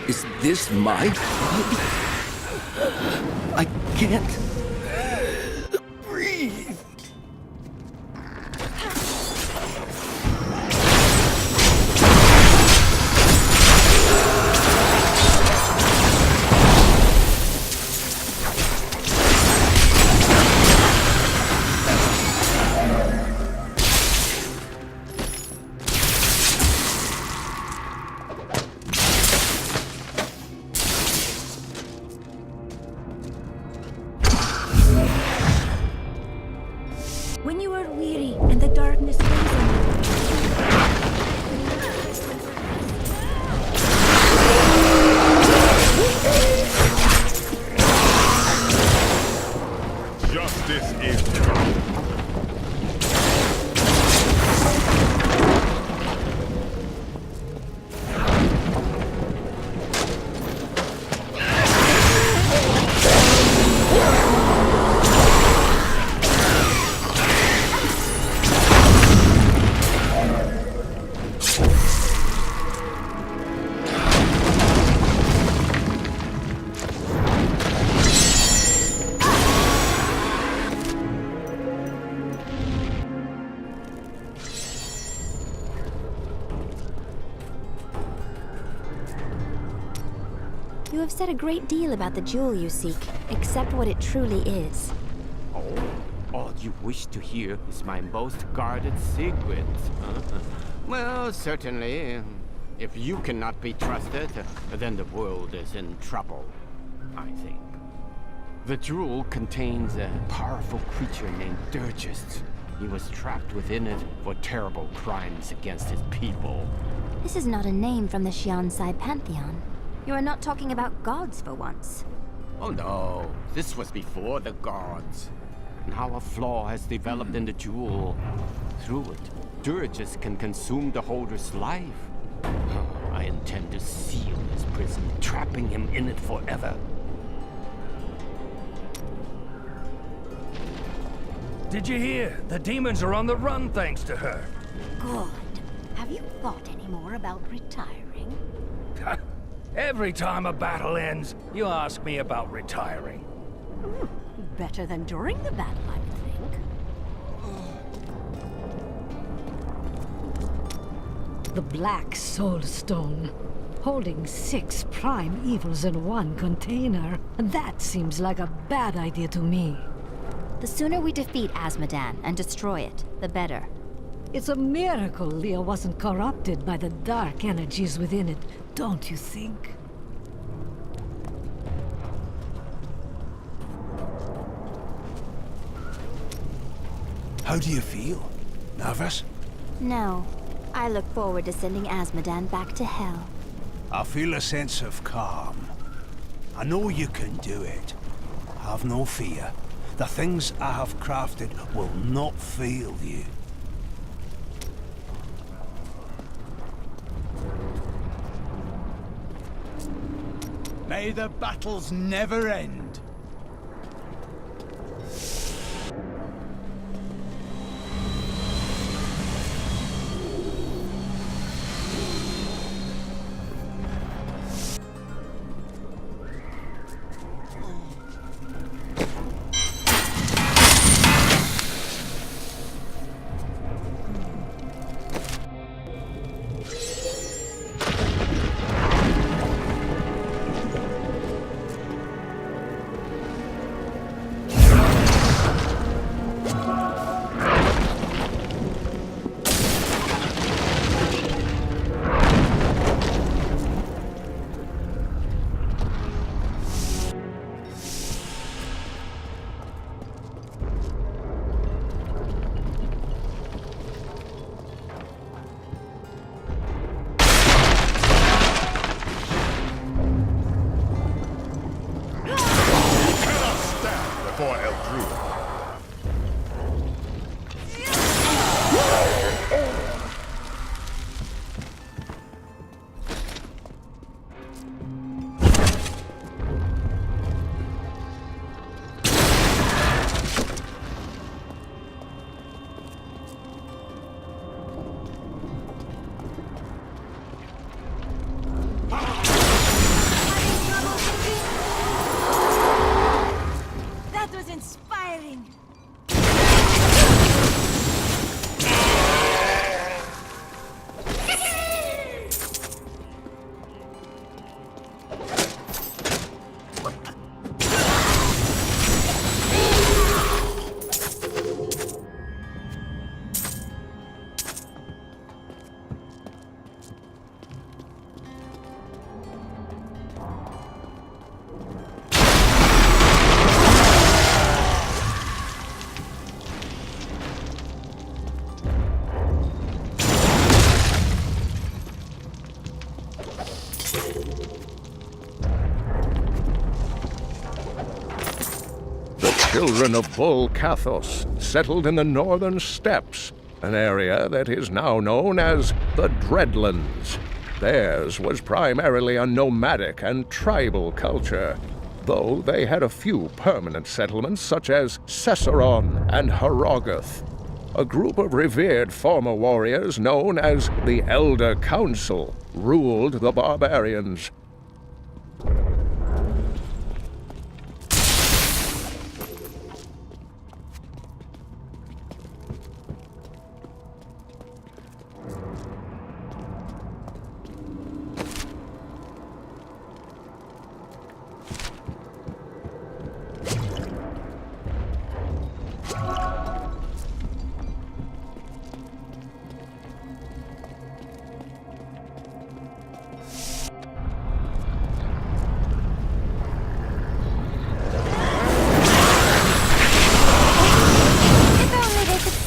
Is this my blood? I can't breathe. Justice is coming. You have said a great deal about the jewel you seek, except what it truly is. Oh, all you wish to hear is my most guarded secret. Well, certainly. If you cannot be trusted, then the world is in trouble, I think. The jewel contains a powerful creature named Dirges. He was trapped within it for terrible crimes against his people. This is not a name from the Xiansai Pantheon. You are not talking about gods for once. Oh no, this was before the gods. Now a flaw has developed in the jewel. Through it, Dirges can consume the holder's life. I intend to seal his prison, trapping him in it forever. Did you hear? The demons are on the run thanks to her. Good. Have you thought any more about retiring? Every time a battle ends, you ask me about retiring. Better than during the battle, I would think. The Black Soul Stone. Holding 6 prime evils in one container. That seems like a bad idea to me. The sooner we defeat Azmodan and destroy it, the better. It's a miracle Leah wasn't corrupted by the dark energies within it, don't you think? How do you feel? Nervous? No. I look forward to sending Azmodan back to hell. I feel a sense of calm. I know you can do it. Have no fear. The things I have crafted will not fail you. May the battles never end. children of Bull Kathos settled in the northern steppes, an area that is now known as the Dreadlands. Theirs was primarily a nomadic and tribal culture, though they had a few permanent settlements such as Cesseron and Harrogath. A group of revered former warriors known as the Elder Council ruled the barbarians.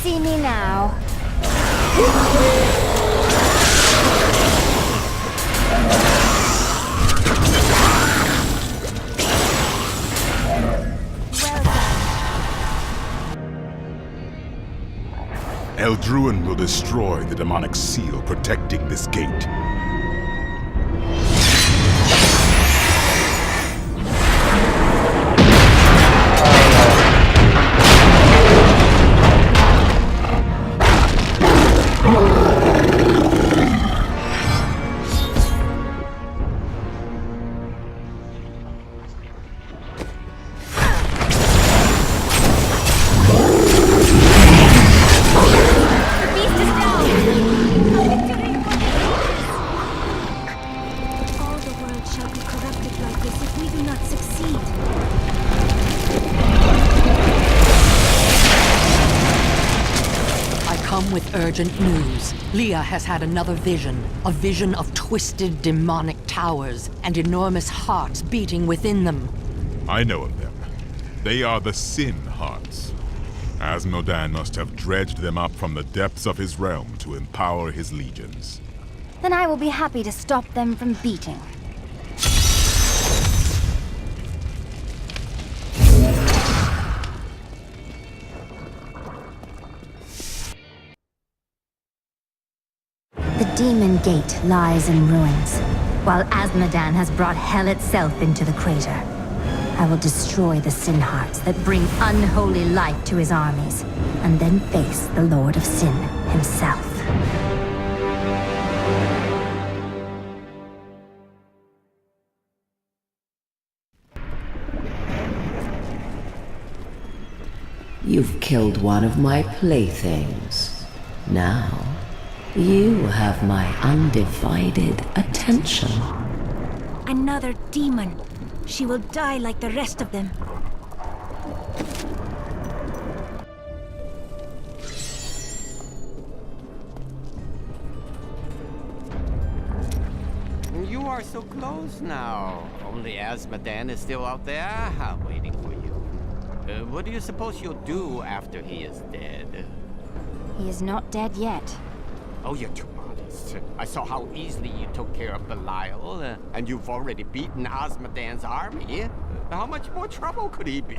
See me now. Eldruin will destroy the demonic seal protecting this gate. Urgent news. Leah has had another vision. A vision of twisted demonic towers and enormous hearts beating within them. I know of them. They are the Sin Hearts. Asmodan must have dredged them up from the depths of his realm to empower his legions. Then I will be happy to stop them from beating. The Demon Gate lies in ruins, while Asmodan has brought hell itself into the crater. I will destroy the Sin Hearts that bring unholy life to his armies, and then face the Lord of Sin himself. You've killed one of my playthings. Now, you have my undivided attention. Another demon. She will die like the rest of them. You are so close now. Only Asmodan is still out there, waiting for you. What do you suppose you'll do after he is dead? He is not dead yet. Oh, you're too modest. I saw how easily you took care of Belial, and you've already beaten Asmodan's army. How much more trouble could he be?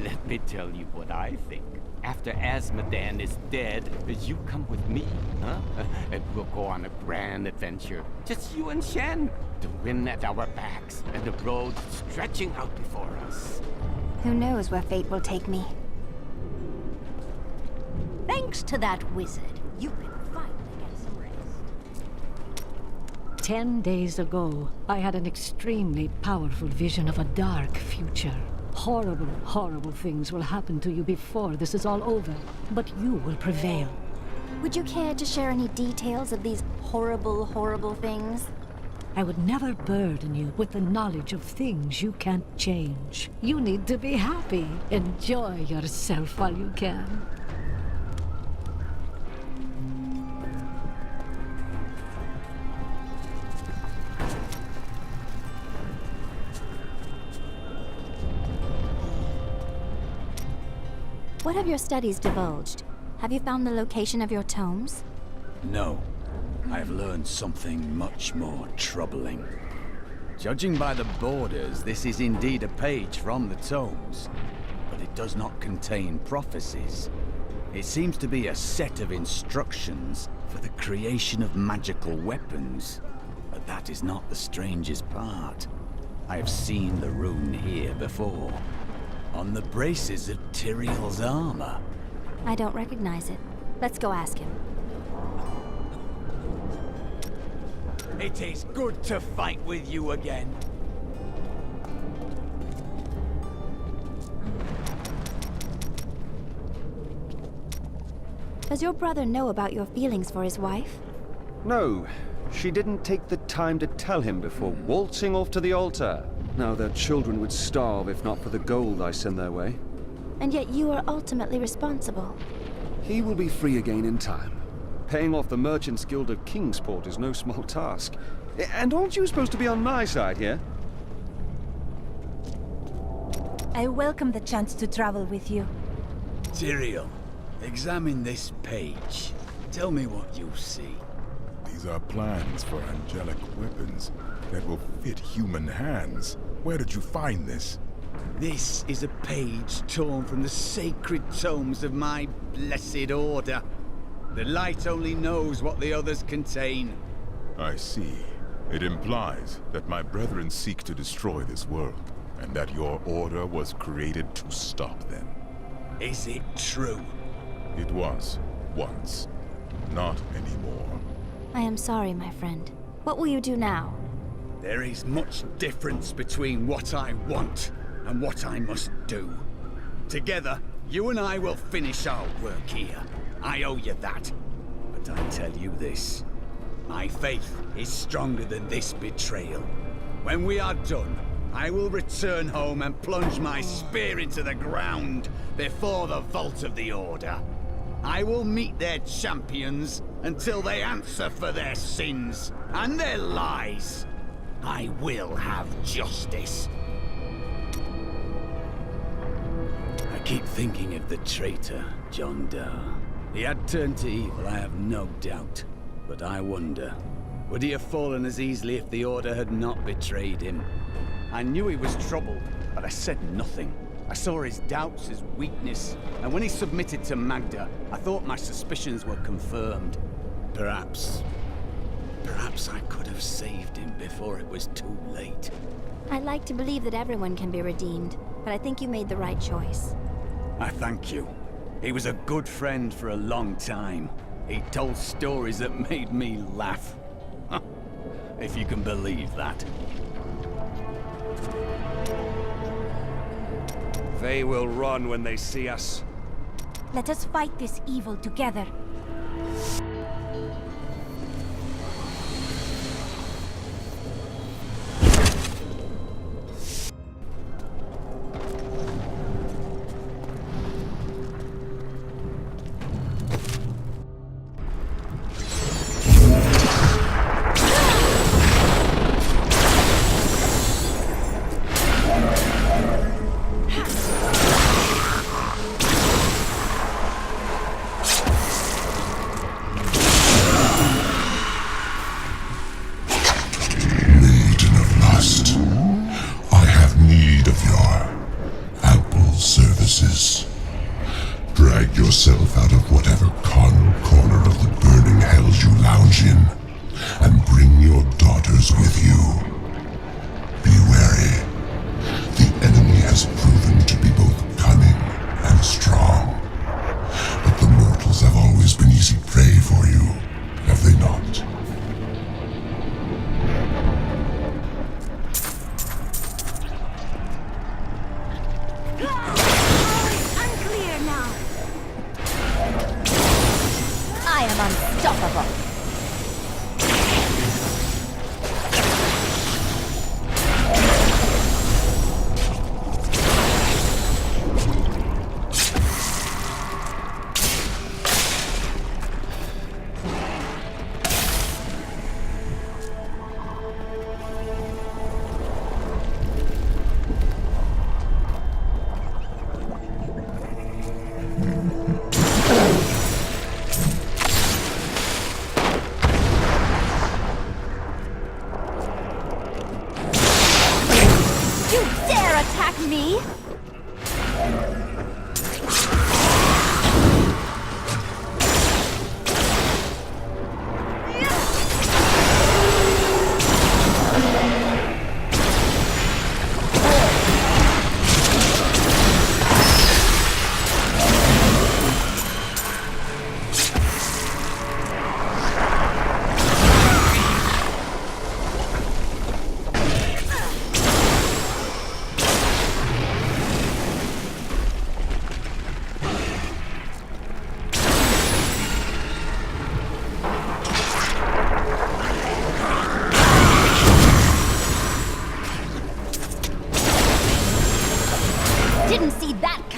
Let me tell you what I think. After Asmodan is dead, you come with me, huh? And we'll go on a grand adventure. Just you and Shen. The wind at our backs, and the road stretching out before us. Who knows where fate will take me? Thanks to that wizard, you can finally get some rest. 10 days ago, I had an extremely powerful vision of a dark future. Horrible, horrible things will happen to you before this is all over, but you will prevail. Would you care to share any details of these horrible, horrible things? I would never burden you with the knowledge of things you can't change. You need to be happy. Enjoy yourself while you can. What have your studies divulged? Have you found the location of your tomes? No. I have learned something much more troubling. Judging by the borders, this is indeed a page from the tomes, but it does not contain prophecies. It seems to be a set of instructions for the creation of magical weapons. But that is not the strangest part. I have seen the rune here before, on the braces of Tyrael's armor. I don't recognize it. Let's go ask him. It is good to fight with you again. Does your brother know about your feelings for his wife? No, she didn't take the time to tell him before waltzing off to the altar. Now their children would starve if not for the gold I send their way. And yet you are ultimately responsible. He will be free again in time. Paying off the Merchants Guild of Kingsport is no small task. And aren't you supposed to be on my side here? I welcome the chance to travel with you. Tyrael, examine this page. Tell me what you see. These are plans for angelic weapons that will fit human hands. Where did you find this? This is a page torn from the sacred tomes of my blessed order. The light only knows what the others contain. I see. It implies that my brethren seek to destroy this world, and that your order was created to stop them. Is it true? It was, once. Not anymore. I am sorry, my friend. What will you do now? There is much difference between what I want and what I must do. Together, you and I will finish our work here. I owe you that. But I tell you this. My faith is stronger than this betrayal. When we are done, I will return home and plunge my spear into the ground before the vault of the Order. I will meet their champions until they answer for their sins and their lies. I will have justice. I keep thinking of the traitor, John Doe. He had turned to evil, I have no doubt. But I wonder, would he have fallen as easily if the Order had not betrayed him? I knew he was troubled, but I said nothing. I saw his doubts, his weakness, and when he submitted to Magda, I thought my suspicions were confirmed. Perhaps I could have saved him before it was too late. I'd like to believe that everyone can be redeemed, but I think you made the right choice. I thank you. He was a good friend for a long time. He told stories that made me laugh. If you can believe that. They will run when they see us. Let us fight this evil together. Yourself out of whatever corner of the burning hells you lounge in, and bring your daughters with you. Be wary. The enemy has proven to be both cunning and strong, but the mortals have always been easy prey for you, have they not? Unstoppable.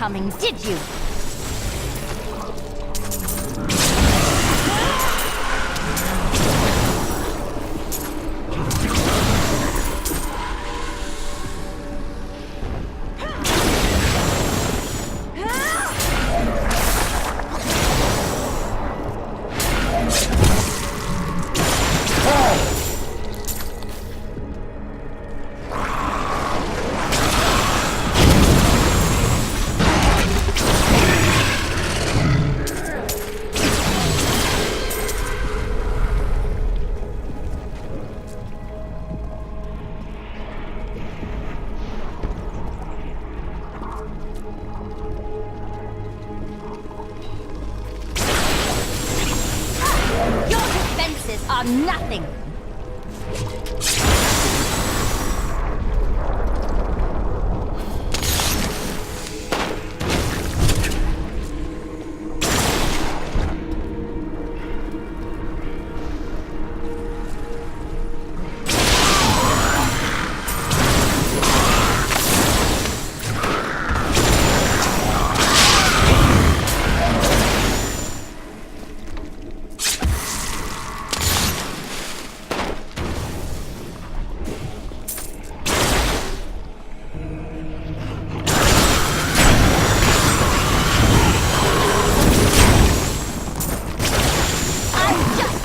coming, did you? Are nothing.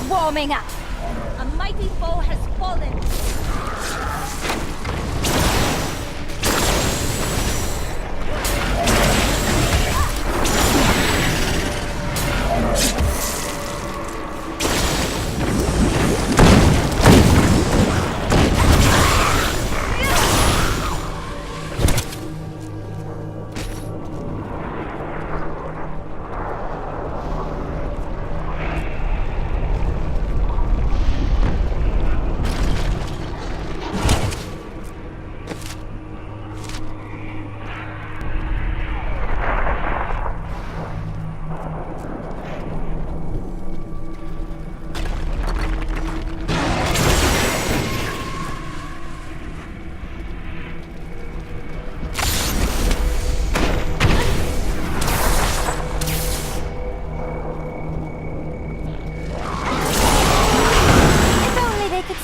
Warming up. A mighty foe has fallen.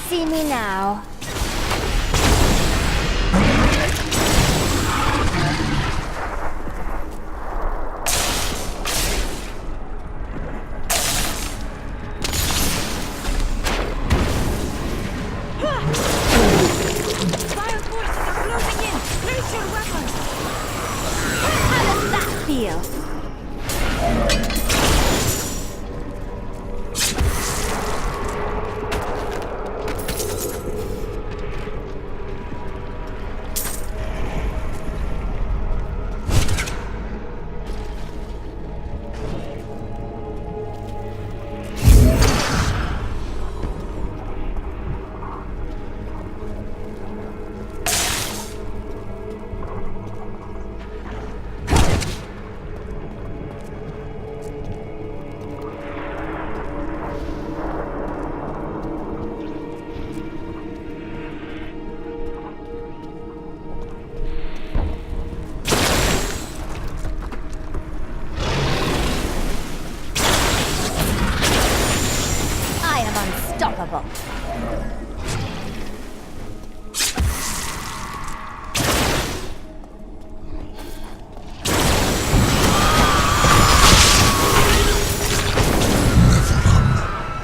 See me now. Fire forces are closing in. Place your weapons. How does that feel? Unstoppable.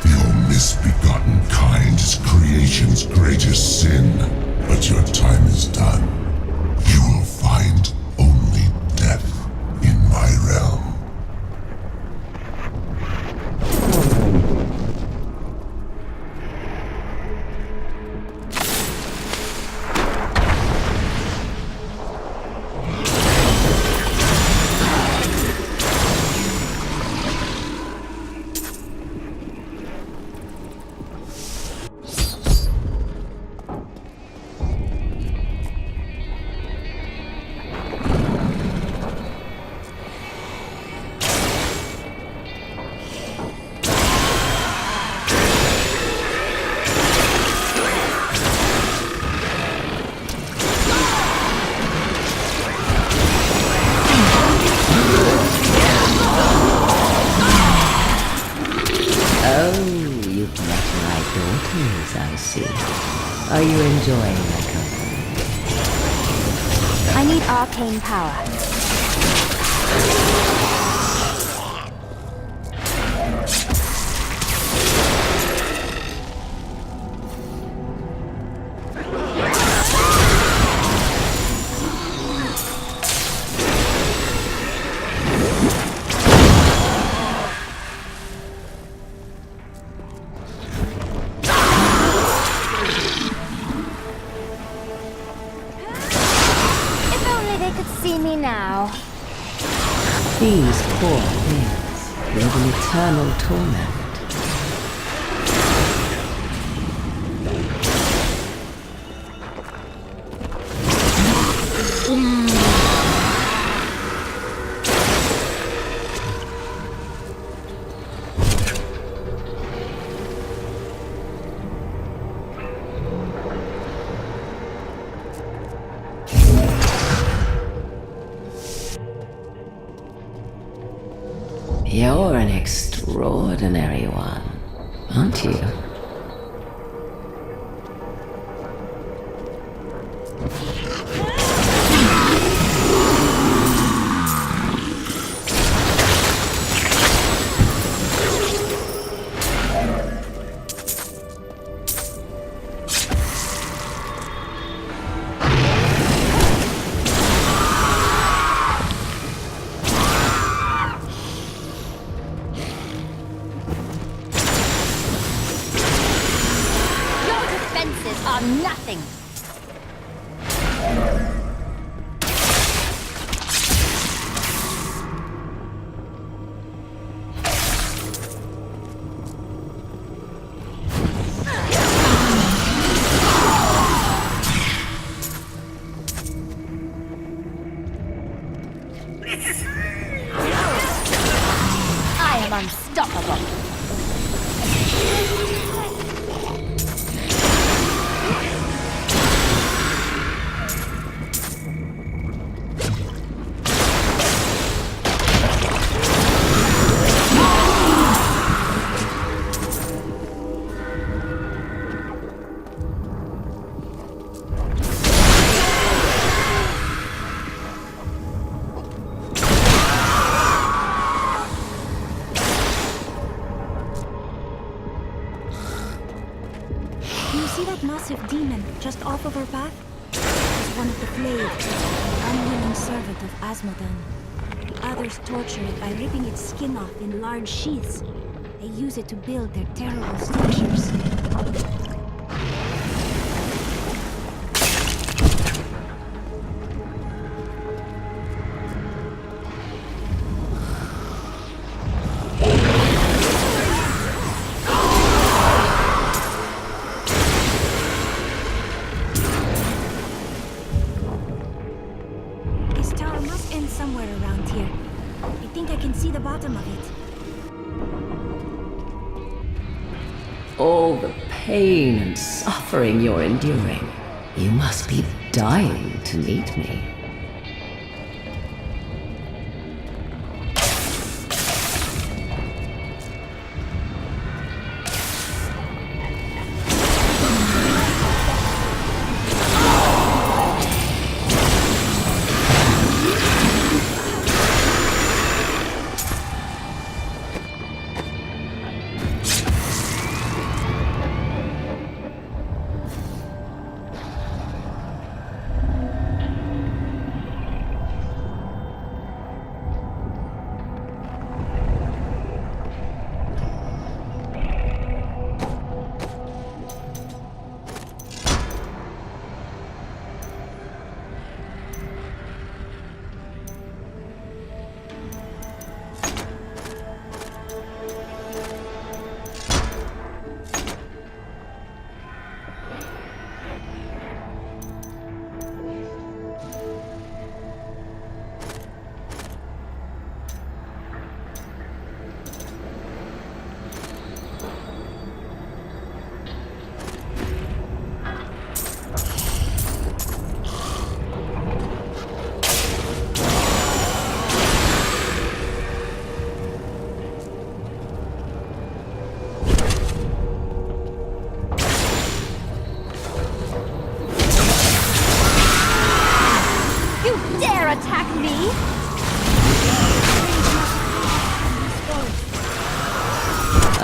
Your misbegotten kind is creation's greatest sin, but your time is done. You will find only death in my realm. longplays, I see. Are you enjoying my company? I need arcane power. These poor things live in eternal torment. You're an extraordinary one, aren't you? Nothing. I am unstoppable. Massive demon just off of our path is one of the Blades, an unwilling servant of Asmodan. The others torture it by ripping its skin off in large sheaths. They use it to build their terrible structures. All the pain and suffering you're enduring. You must be dying to meet me.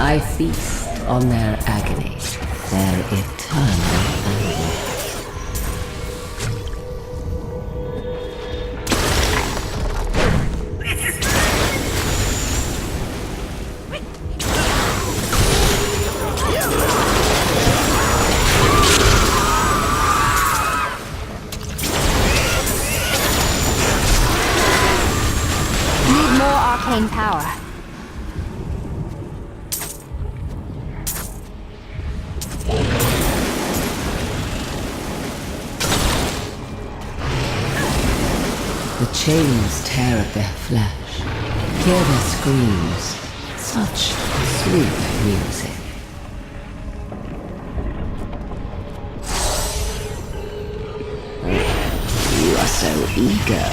I feast on their agony, their eternal anguish. Need more arcane power. The chains tear at their flesh. Hear their screams. Such sweet music. You are so eager.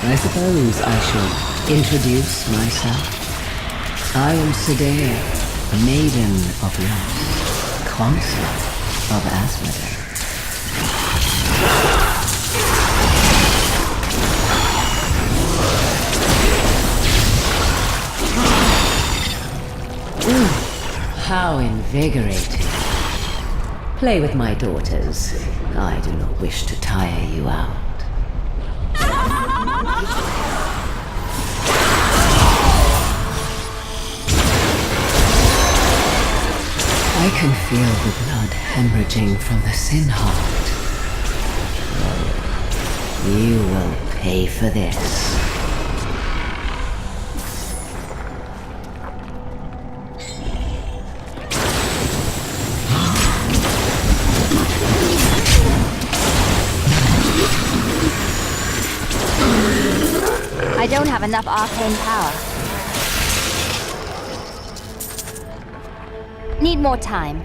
I suppose I should introduce myself. I am Sedea, Maiden of Lust, Consort of Asmodee. How invigorating. Play with my daughters. I do not wish to tire you out. I can feel the blood hemorrhaging from the sin heart. Oh, you will pay for this. I don't have enough arcane power. Need more time.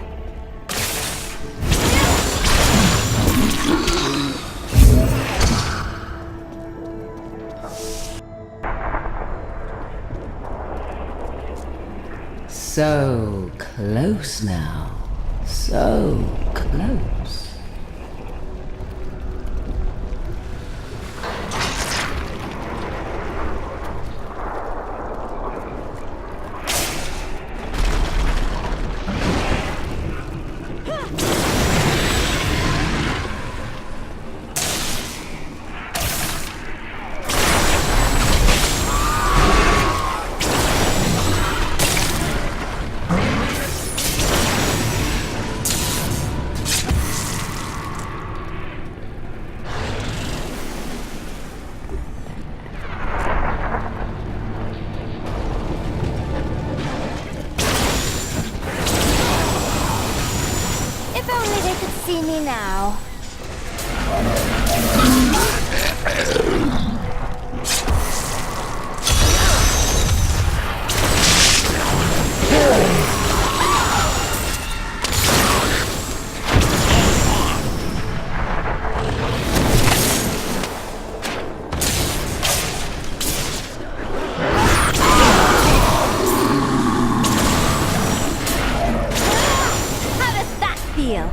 So close now. So close. See me now. How does that feel?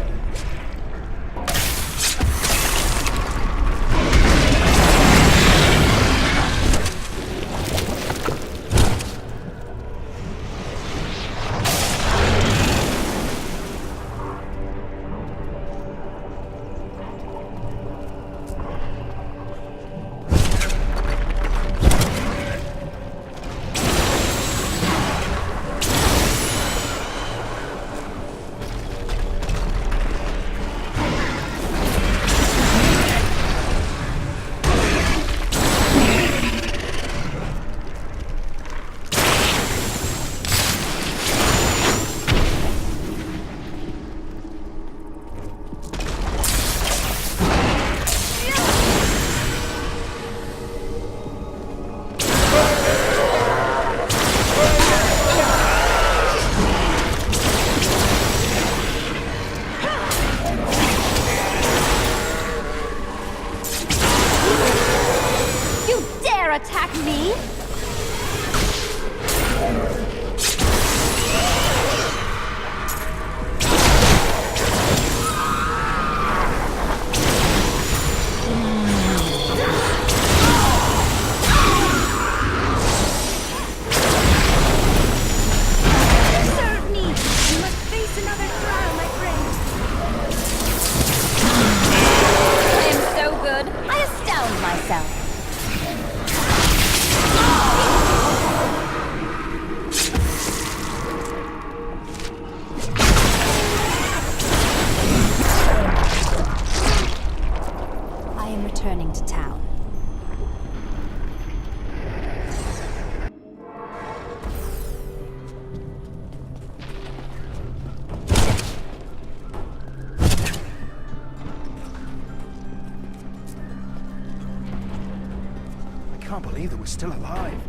can't believe that we're still alive.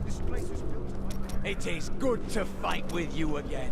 This place was built to fight. It is good to fight with you again.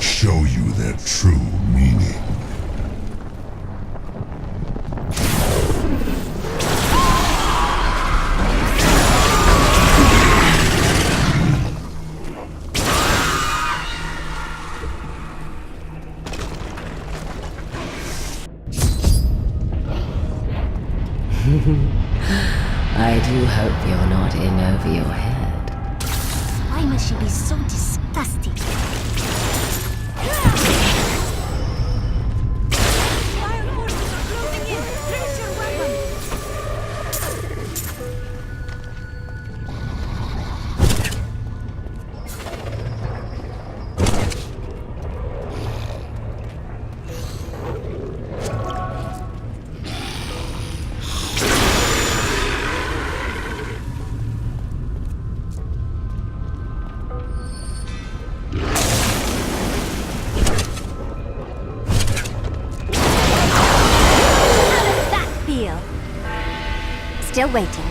Show you their true meaning. I do hope you're not in over your head. Why must she be so disgusting? Still waiting.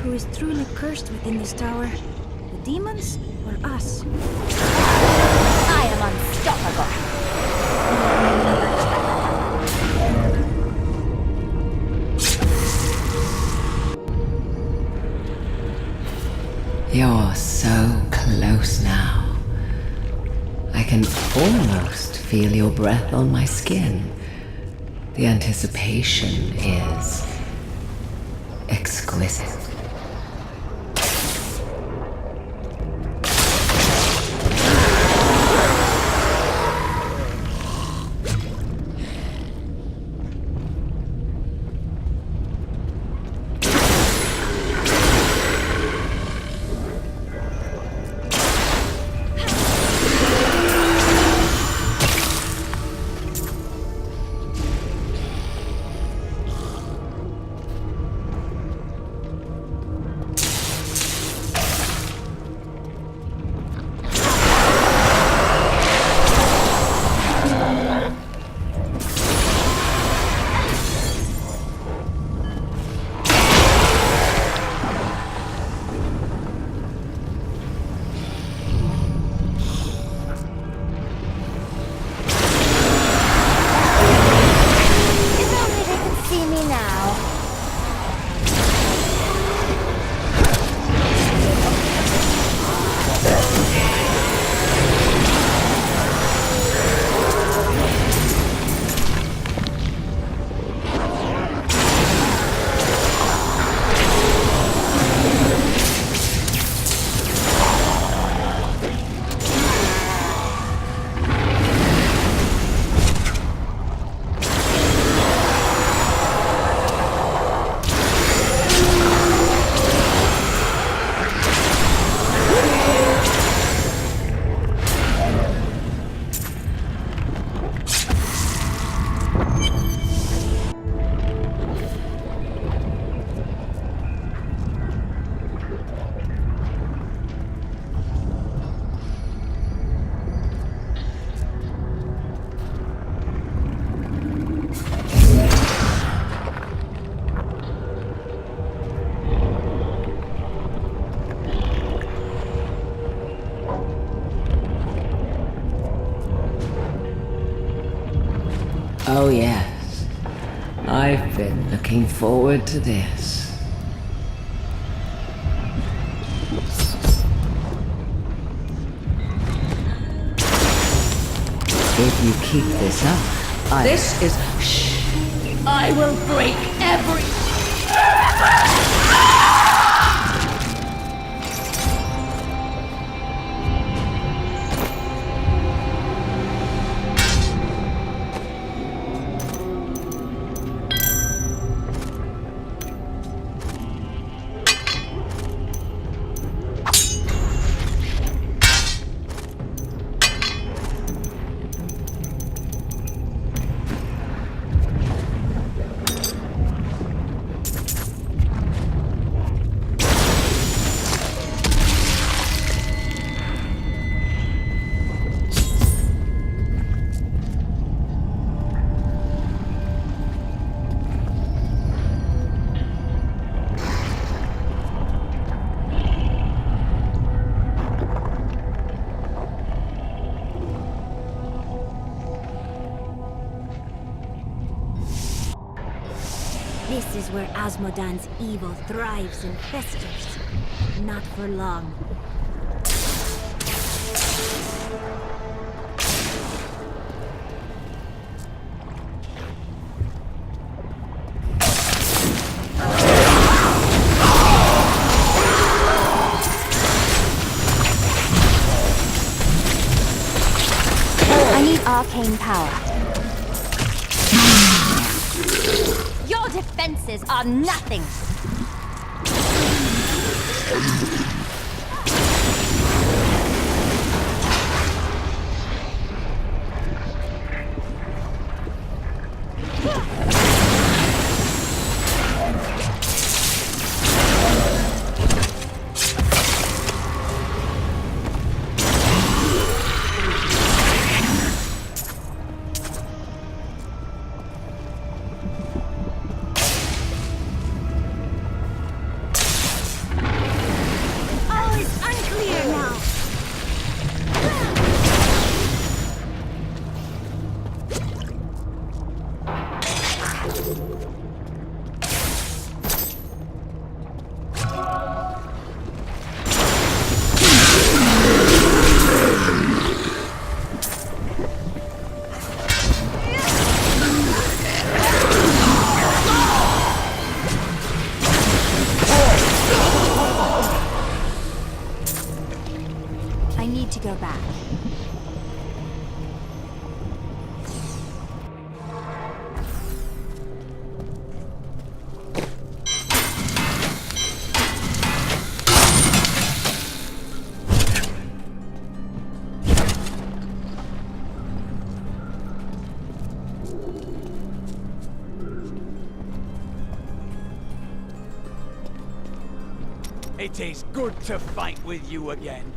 Who is truly cursed within this tower? The demons or us? I am unstoppable. You're so close now. I can almost feel your breath on my skin. The anticipation is exquisite. I've been looking forward to this. If you keep this up, This is... Shh! I will break every... This is where Asmodan's evil thrives and festers. Not for long. I need arcane power. Your defenses are nothing! I need to go back. It is good to fight with you again.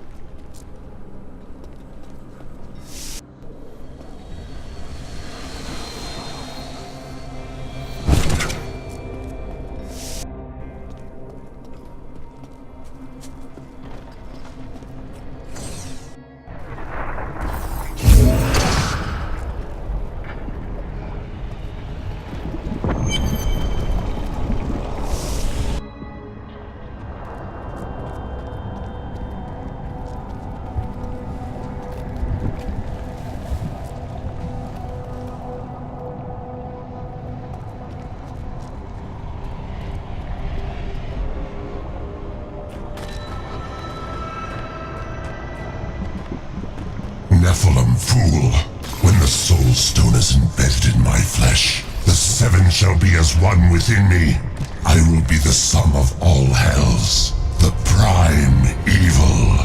Nephilim fool, when the soul stone is embedded in my flesh, the seven shall be as one within me. I will be the sum of all hells, the prime evil.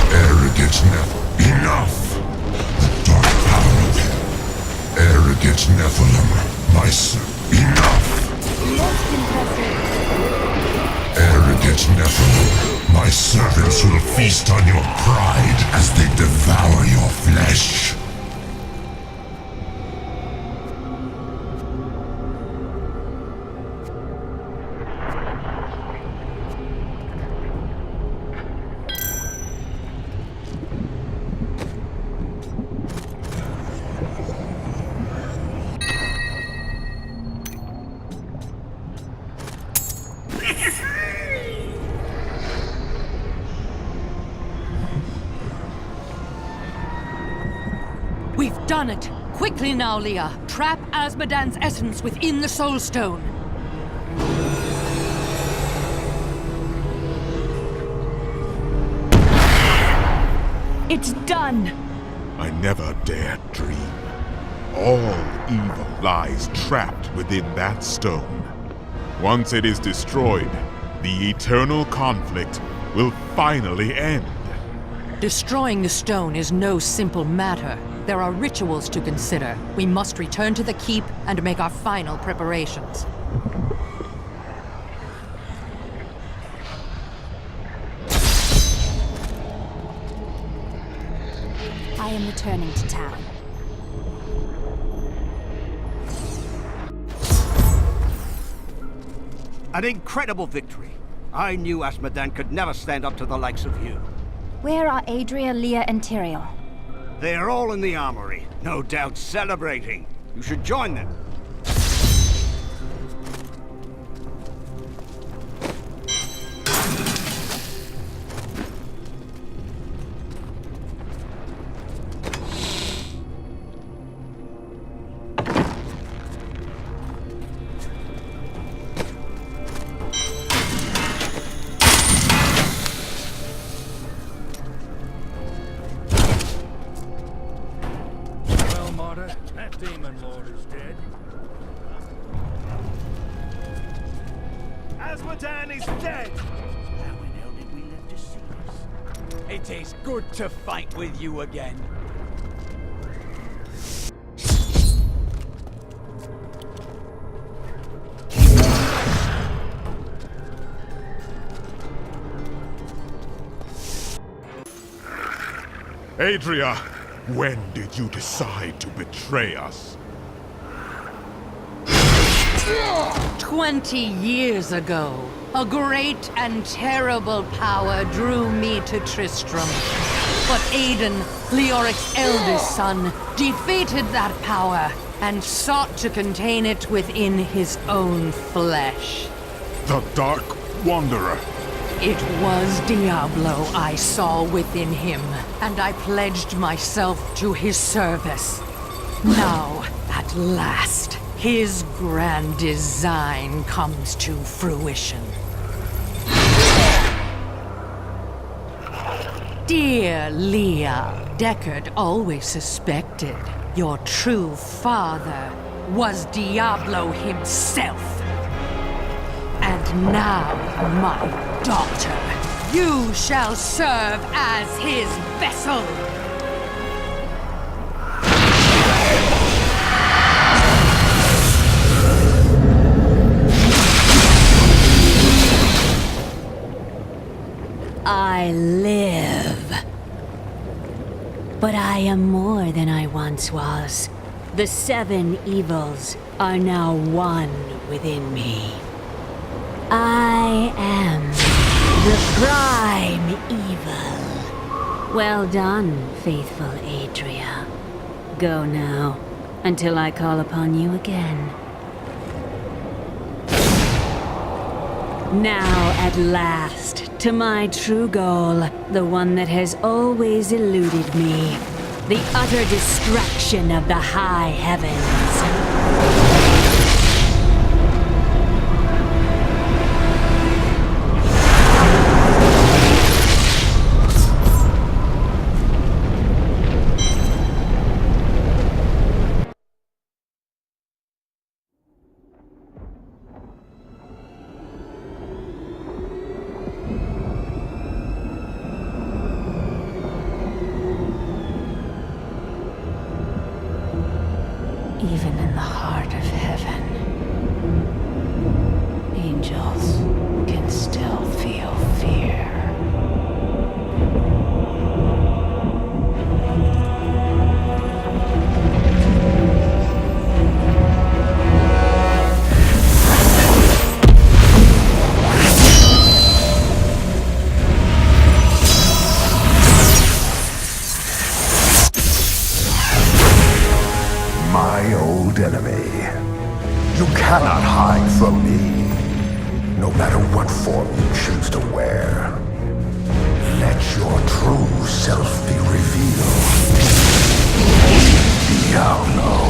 Arrogant enough! The dark power of it. Arrogant Nephilim, my enough! Most impressive. Arrogant Nephilim, my servants will feast on your pride as they devour your flesh. We've done it! Quickly now, Leah! Trap Azmodan's essence within the Soul Stone! It's done! I never dared dream. All evil lies trapped within that stone. Once it is destroyed, the eternal conflict will finally end. Destroying the stone is no simple matter. There are rituals to consider. We must return to the keep and make our final preparations. I am returning to town. An incredible victory. I knew Azmodan could never stand up to the likes of you. Where are Adria, Leah, and Tyrael? They are all in the armory, no doubt celebrating. You should join them. That demon lord is dead. Azmodan is dead! How in hell did we live to see this? It is good to fight with you again. Adria, when did you decide to betray us? 20 years ago, a great and terrible power drew me to Tristram. But Aiden, Leoric's eldest son, defeated that power and sought to contain it within his own flesh. The Dark Wanderer. It was Diablo I saw within him, and I pledged myself to his service. Now, at last, his grand design comes to fruition. Dear Leah, Deckard always suspected your true father was Diablo himself. And now, my daughter, you shall serve as his vessel! I live. But I am more than I once was. The 7 evils are now one within me. I am the prime evil. Well done, faithful Adria. Go now, until I call upon you again. Now, at last, to my true goal, the one that has always eluded me. The utter destruction of the high heavens. Even in the heart of heaven, angels can still feel fear. My old enemy. You cannot hide from me, no matter what form you choose to wear. Let your true self be revealed. Diablo.